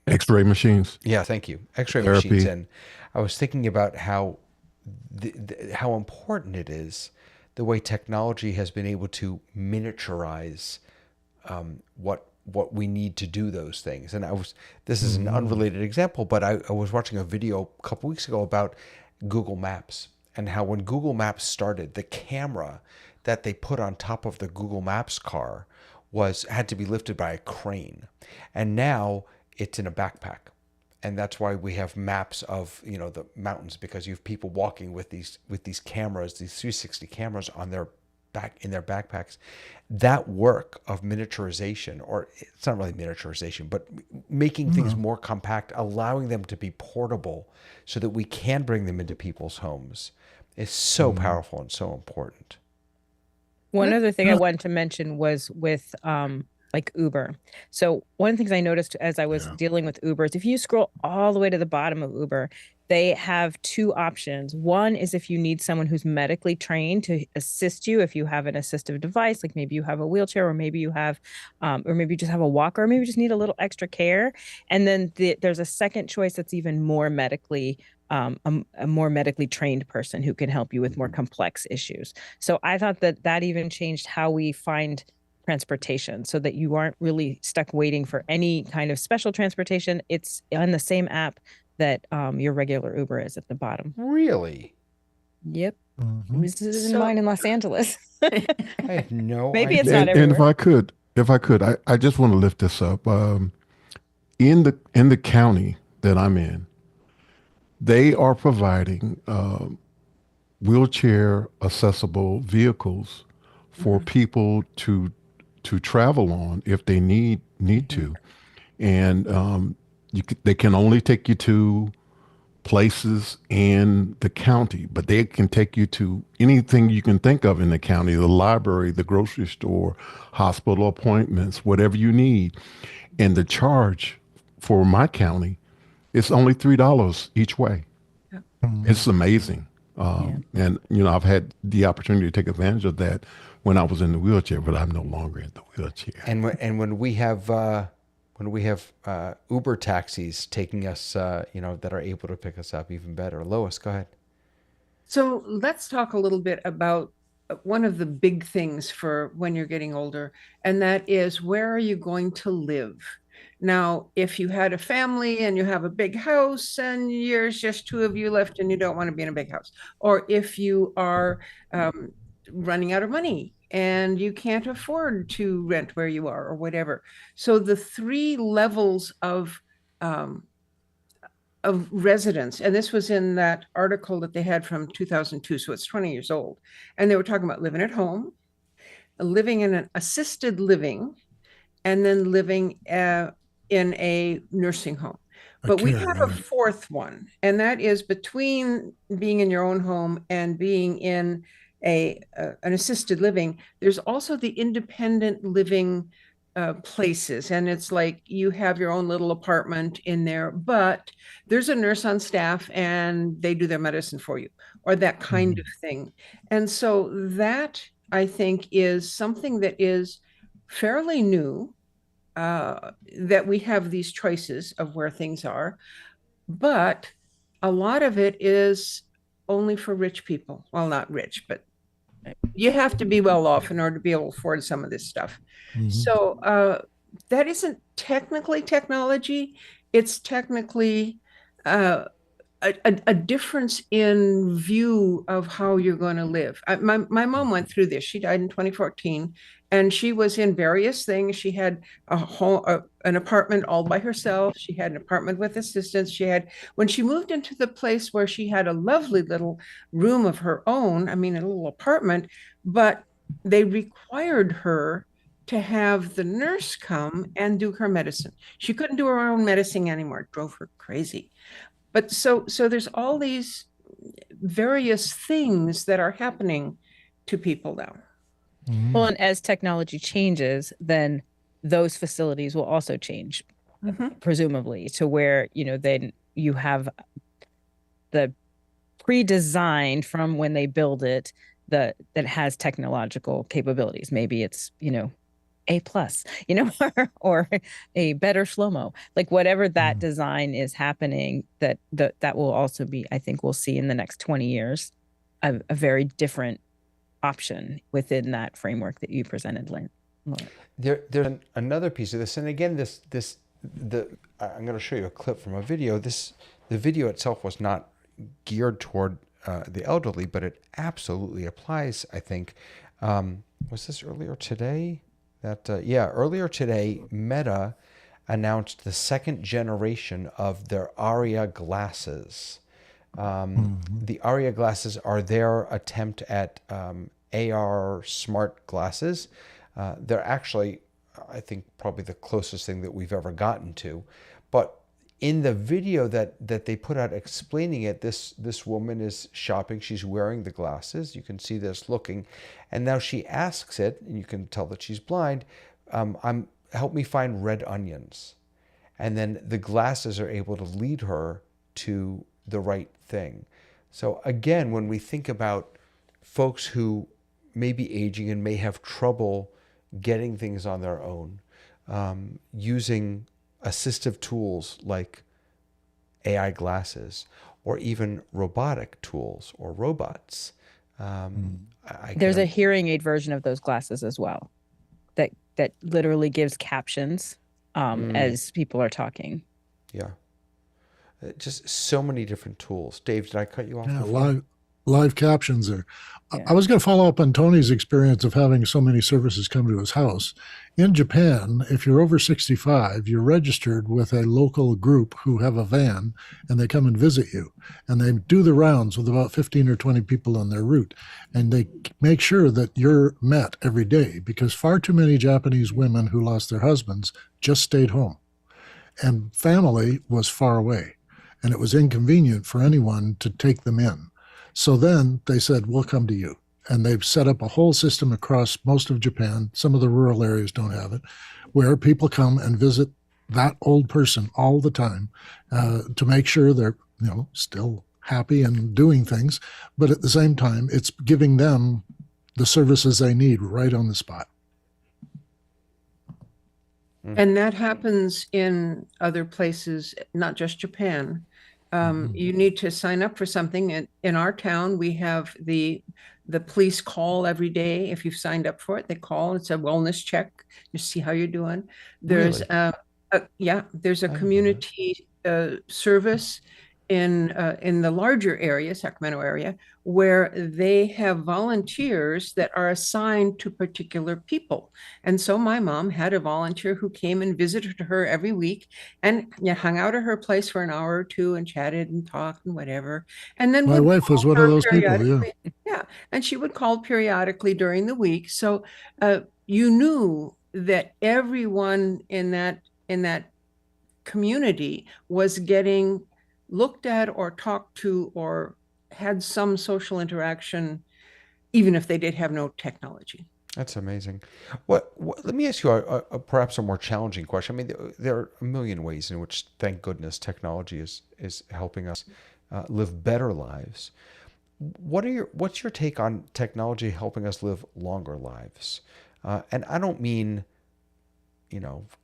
X-ray machines. yeah, thank you, X-ray Therapy. machines, and I was thinking about how how important it is the way technology has been able to miniaturize what we need to do those things. And this is an unrelated example, but I was watching a video a couple weeks ago about Google Maps and how when Google Maps started, the camera that they put on top of the Google Maps car had to be lifted by a crane. And now it's in a backpack. And that's why we have maps of, the mountains, because you have people walking with these cameras, these 360 cameras on their backpacks. That work of miniaturization, or it's not really miniaturization, but making things more compact, allowing them to be portable so that we can bring them into people's homes is so powerful and so important. One other thing I wanted to mention was with like Uber. So one of the things I noticed as I was dealing with Uber is if you scroll all the way to the bottom of Uber, they have two options. One is if you need someone who's medically trained to assist you, if you have an assistive device, like maybe you have a wheelchair, or maybe you have, or maybe you just have a walker, or maybe you just need a little extra care. And then there's a second choice that's even more medically a more medically trained person who can help you with more complex issues. So I thought that even changed how we find transportation so that you aren't really stuck waiting for any kind of special transportation. It's on the same app that your regular Uber is at the bottom. Really? Yep. Mhm. This is So- mine in Los Angeles. I had no Maybe idea. it's not And if everywhere. I could, I just want to lift this up. In the county that I'm in, they are providing wheelchair accessible vehicles for people to travel on if they need to, and they can only take you to places in the county, but they can take you to anything you can think of in the county, the library, the grocery store, hospital appointments, whatever you need. And the charge for my county is only $3 each way. It's amazing. And, I've had the opportunity to take advantage of that when I was in the wheelchair, but I'm no longer in the wheelchair. And when we have Uber taxis taking us, that are able to pick us up, even better. Lois, go ahead. So let's talk a little bit about one of the big things for when you're getting older, and that is, where are you going to live? Now, if you had a family and you have a big house and there's just two of you left and you don't want to be in a big house, or if you are running out of money and you can't afford to rent where you are or whatever. So the three levels of residence, and this was in that article that they had from 2002, so it's 20 years old, and they were talking about living at home, living in an assisted living, and then living in a nursing home. But we have a fourth one, and that is between being in your own home and being in an assisted living, there's also the independent living places. And it's like you have your own little apartment in there, but there's a nurse on staff and they do their medicine for you, or that kind of thing. And so that, I think, is something that is fairly new, that we have these choices of where things are. But a lot of it is only for rich people. Well, not rich, but you have to be well off in order to be able to afford some of this stuff. Mhm. So that isn't technically technology. It's technically a difference in view of how you're going to live. My mom went through this. She died in 2014, and she was in various things. She had an apartment all by herself. She had an apartment with assistants. When she moved into the place where she had a lovely little room of her own, I mean, a little apartment, but they required her to have the nurse come and do her medicine. She couldn't do her own medicine anymore. It drove her crazy. But so there's all these various things that are happening to people now. Well, and as technology changes, then those facilities will also change, presumably, to where, then you have the pre-designed from when they build it that has technological capabilities. Maybe it's, A+, or a better Shlomo, like whatever that design is happening, that will also be, I think we'll see in the next 20 years, a very different option within that framework that you presented, Lynn. There's another piece of this, and again, I'm going to show you a clip from a video. The video itself was not geared toward the elderly, but it absolutely applies, I think. Was this earlier today? Earlier today, Meta announced the second generation of their Aria glasses. The Aria glasses are their attempt at AR smart glasses. They're actually, I think, probably the closest thing that we've ever gotten to. But in the video that they put out explaining it, this woman is shopping. She's wearing the glasses. You can see this looking. And now she asks it, and you can tell that she's blind, help me find red onions. And then the glasses are able to lead her to the right thing. So again, when we think about folks who may be aging and may have trouble getting things on their own, using assistive tools like AI glasses, or even robotic tools or robots. There's a hearing aid version of those glasses as well, that literally gives captions as people are talking. Yeah. Just so many different tools. Dave, did I cut you off? Yeah, live captions there. I was going to follow up on Tony's experience of having so many services come to his house. In Japan, if you're over 65, you're registered with a local group who have a van, and they come and visit you. And they do the rounds with about 15 or 20 people on their route. And they make sure that you're met every day, because far too many Japanese women who lost their husbands just stayed home. And family was far away, and it was inconvenient for anyone to take them in. So then they said, we'll come to you. And they've set up a whole system across most of Japan. Some of the rural areas don't have it, where people come and visit that old person all the time to make sure they're, still happy and doing things. But at the same time, it's giving them the services they need right on the spot. And that happens in other places, not just Japan. You need to sign up for something. In our town, we have the police call every day. If you've signed up for it, they call. It's a wellness check to see how you're doing. There's there's a community service in the larger area, Sacramento area, where they have volunteers that are assigned to particular people. And so my mom had a volunteer who came and visited her every week and hung out at her place for an hour or two and chatted and talked and whatever. And then my wife was one of those people. Yeah. And she would call periodically during the week. So you knew that everyone in that community was getting looked at or talked to or had some social interaction even if they did have no technology. That's amazing. Let me ask you perhaps a more challenging question. I mean, there are a million ways in which, thank goodness, technology is helping us live better lives. What's your take on technology helping us live longer lives? And I don't mean,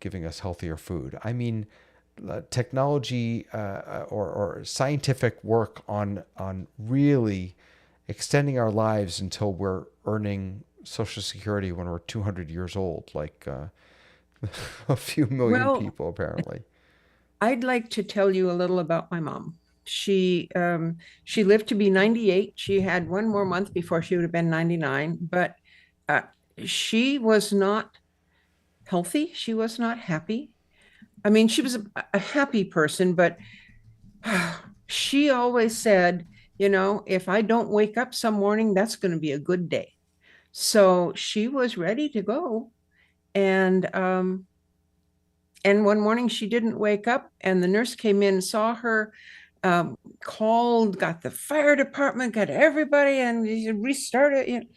giving us healthier food. I mean, technology or scientific work on really extending our lives until we're earning Social Security when we're 200 years old, like a few million Well, people apparently. I'd like to tell you a little about my mom. She lived to be 98. She had one more month before she would have been 99, but uh, she was not healthy. She was not happy. I mean, she was a happy person, but she always said, if I don't wake up some morning, that's going to be a good day. So she was ready to go. And one morning she didn't wake up, and the nurse came in, saw her, called, got the fire department, got everybody, and restarted.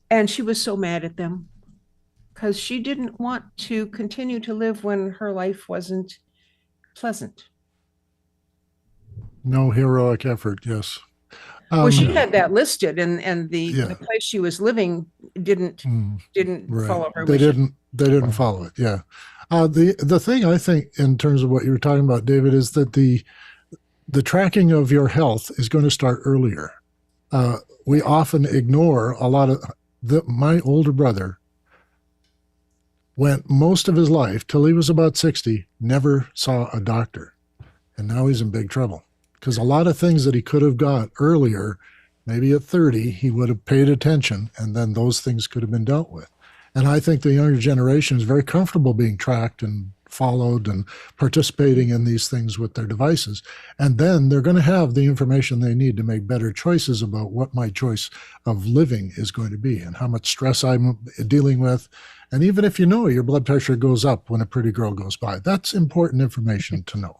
And she was so mad at them because she didn't want to continue to live when her life wasn't pleasant. No heroic effort. Yes. Well, she Um, had that listed, and the yeah. place she was living didn't Right. follow her They wishes. didn't Wow. follow it. Yeah. The thing I think in terms of what you were talking about, David, is that the tracking of your health is going to start earlier. We often ignore a lot of my older brother went most of his life till he was about 60, never saw a doctor. And now he's in big trouble because a lot of things that he could have got earlier, maybe at 30, he would have paid attention and then those things could have been dealt with. And I think the younger generation is very comfortable being tracked and followed and participating in these things with their devices. And then they're going to have the information they need to make better choices about what my choice of living is going to be and how much stress I'm dealing with. And even if your blood pressure goes up when a pretty girl goes by, that's important information to know.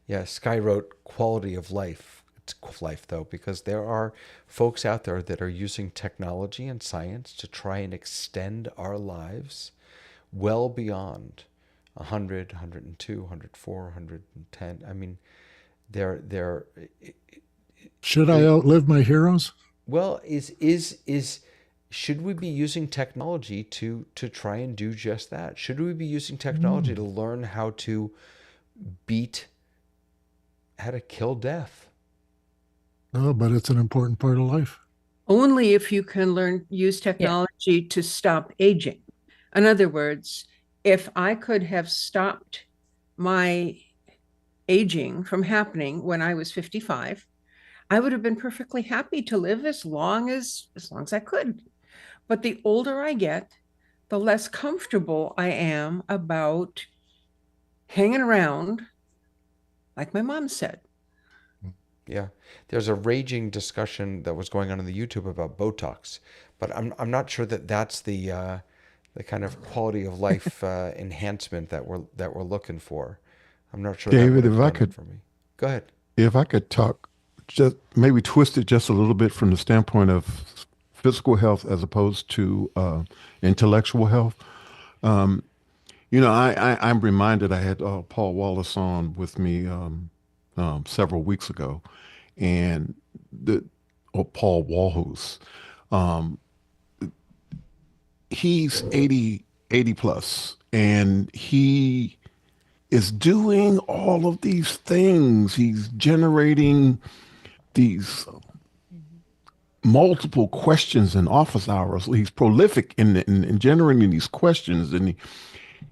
Yeah, Sky wrote quality of life. It's life though, because there are folks out there that are using technology and science to try and extend our lives well beyond 100, 102, 104, 110. I mean, they're Should I outlive my heroes? well, is should we be using technology to try and do just that? Should we be using technology to learn how to beat how to kill death? No, but it's an important part of life. Only if you can use technology to stop aging. In other words, if I could have stopped my aging from happening when I was 55, I would have been perfectly happy to live as long as I could. But the older I get, the less comfortable I am about hanging around, like my mom said. Yeah, there's a raging discussion that was going on the YouTube about Botox, but I'm not sure that that's the kind of quality of life enhancement that we're looking for. I'm not sure that would David, have if I done it could, for me. Go ahead. if I could talk, just maybe twist it just a little bit from the standpoint of physical health as opposed to intellectual health. I'm reminded I had Paul Wallace on with me several weeks ago, and Paul Walhus. Um, he's 80 plus, and he is doing all of these things. He's generating these multiple questions in office hours. He's prolific in generating these questions, and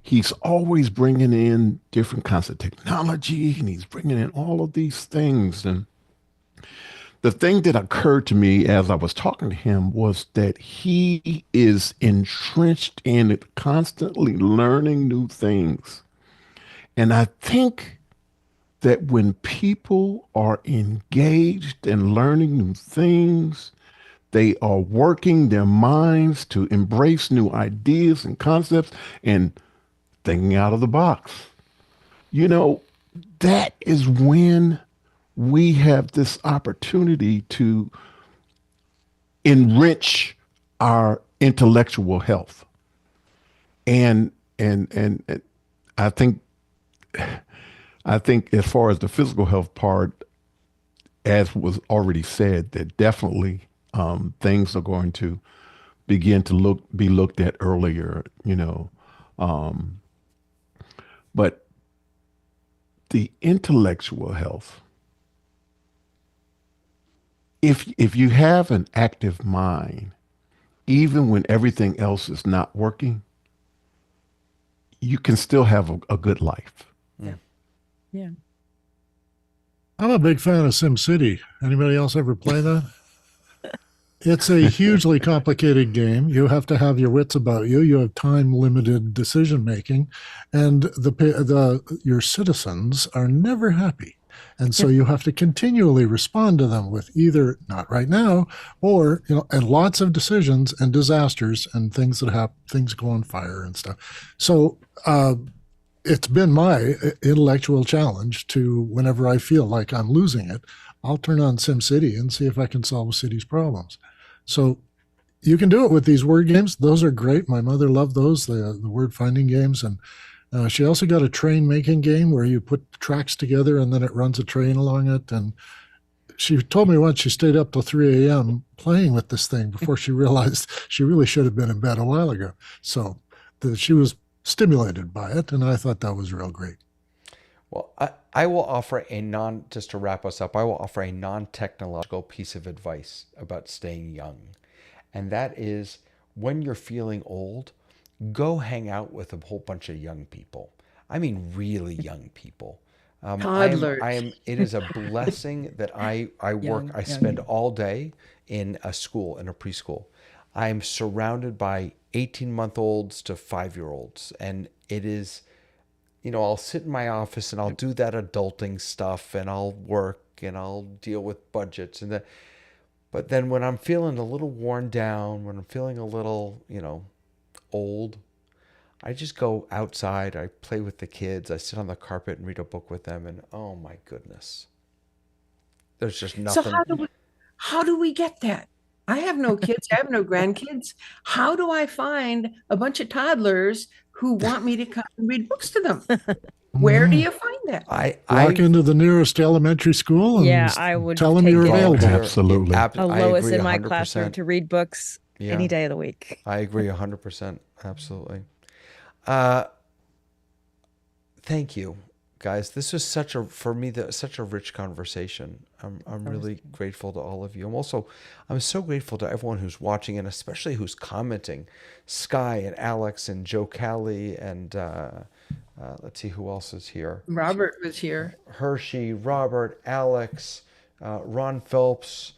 he's always bringing in different kinds of technology, and he's bringing in all of these things. And the thing that occurred to me as I was talking to him was that he is entrenched in it, constantly learning new things. And I think that when people are engaged in learning new things, they are working their minds to embrace new ideas and concepts and thinking out of the box. You know, that is when we have this opportunity to enrich our intellectual health. And I think as far as the physical health part, as was already said, that definitely things are going to begin to be looked at earlier, but the intellectual health, if you have an active mind, even when everything else is not working, you can still have a good life. Yeah. I'm a big fan of SimCity. Anybody else ever play that? It's a hugely complicated game. You have to have your wits about you. You have time-limited decision making, and your citizens are never happy. And so you have to continually respond to them with either not right now, or and lots of decisions and disasters and things that happen, things go on fire and stuff. So it's been my intellectual challenge to, whenever I feel like I'm losing it, I'll turn on SimCity and see if I can solve a city's problems. So you can do it with these word games. Those are great. My mother loved those, the word finding games. And she also got a train making game where you put tracks together and then it runs a train along it. And she told me once she stayed up till 3 a.m. playing with this thing before she realized she really should have been in bed a while ago. So she was stimulated by it, and I thought that was real great. Well, I will offer just to wrap us up, I will offer a non-technological piece of advice about staying young. And that is, when you're feeling old, go hang out with a whole bunch of young people. I mean, really young people. Toddlers. It is a blessing that I spend all day in a school, in a preschool. I'm surrounded by 18-month-olds to 5-year-olds. And it is, I'll sit in my office and I'll do that adulting stuff and I'll work and I'll deal with budgets and that. But then when I'm feeling a little worn down, when I'm feeling a little, old, I just go outside. I play with the kids. I sit on the carpet and read a book with them. And oh my goodness, there's just nothing. So how do we get that? I have no kids. I have no grandkids. How do I find a bunch of toddlers who want me to come and read books to them? Where do you find that? Walk into the nearest elementary school and I would tell them take you're it. available. Absolutely. Lois in my classroom to read books any day of the week. I agree 100%. Absolutely. Thank you, guys. This was such a rich conversation. I'm really grateful to all of you. I'm so grateful to everyone who's watching and especially who's commenting. Sky and Alex and Joe Callie and let's see who else is here. Robert was here. Hershey, Robert, Alex, Ron Phelps,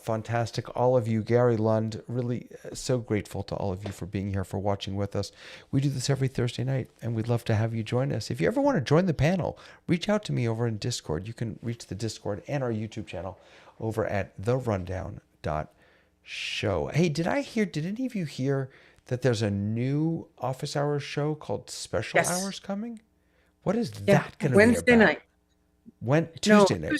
fantastic. All of you, Gary Lund, really so grateful to all of you for being here, for watching with us. We do this every Thursday night, and we'd love to have you join us. If you ever want to join the panel, reach out to me over in Discord. You can reach the Discord and our YouTube channel over at therundown.show. Hey, did any of you hear that there's a new office hours show called Special Hours coming? What is that going to be Wednesday about? night. Tuesday night.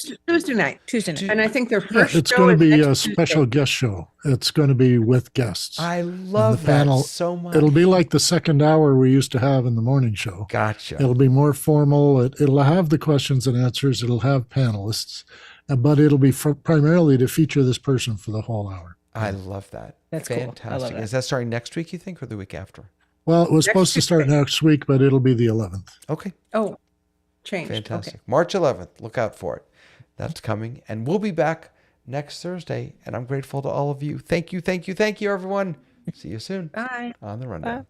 Tuesday night. And I think their first It's show going to is be a next special Tuesday. guest show. It's going to be with guests. I love the panel, that so much. It'll be like the second hour we used to have in the morning show. Gotcha. It'll be more formal. It'll have the questions and answers. It'll have panelists, but it'll be primarily to feature this person for the whole hour. I love that. That's cool. I fantastic. love that. Is that starting next week, you think, or the week after? Well, it was supposed to start Tuesday. next week, but it'll be the 11th. Okay. Oh, changed. Fantastic. Okay. March 11th. Look out for it. That's coming. And we'll be back next Thursday. And I'm grateful to all of you. Thank you, everyone. See you soon Bye. on The Rundown.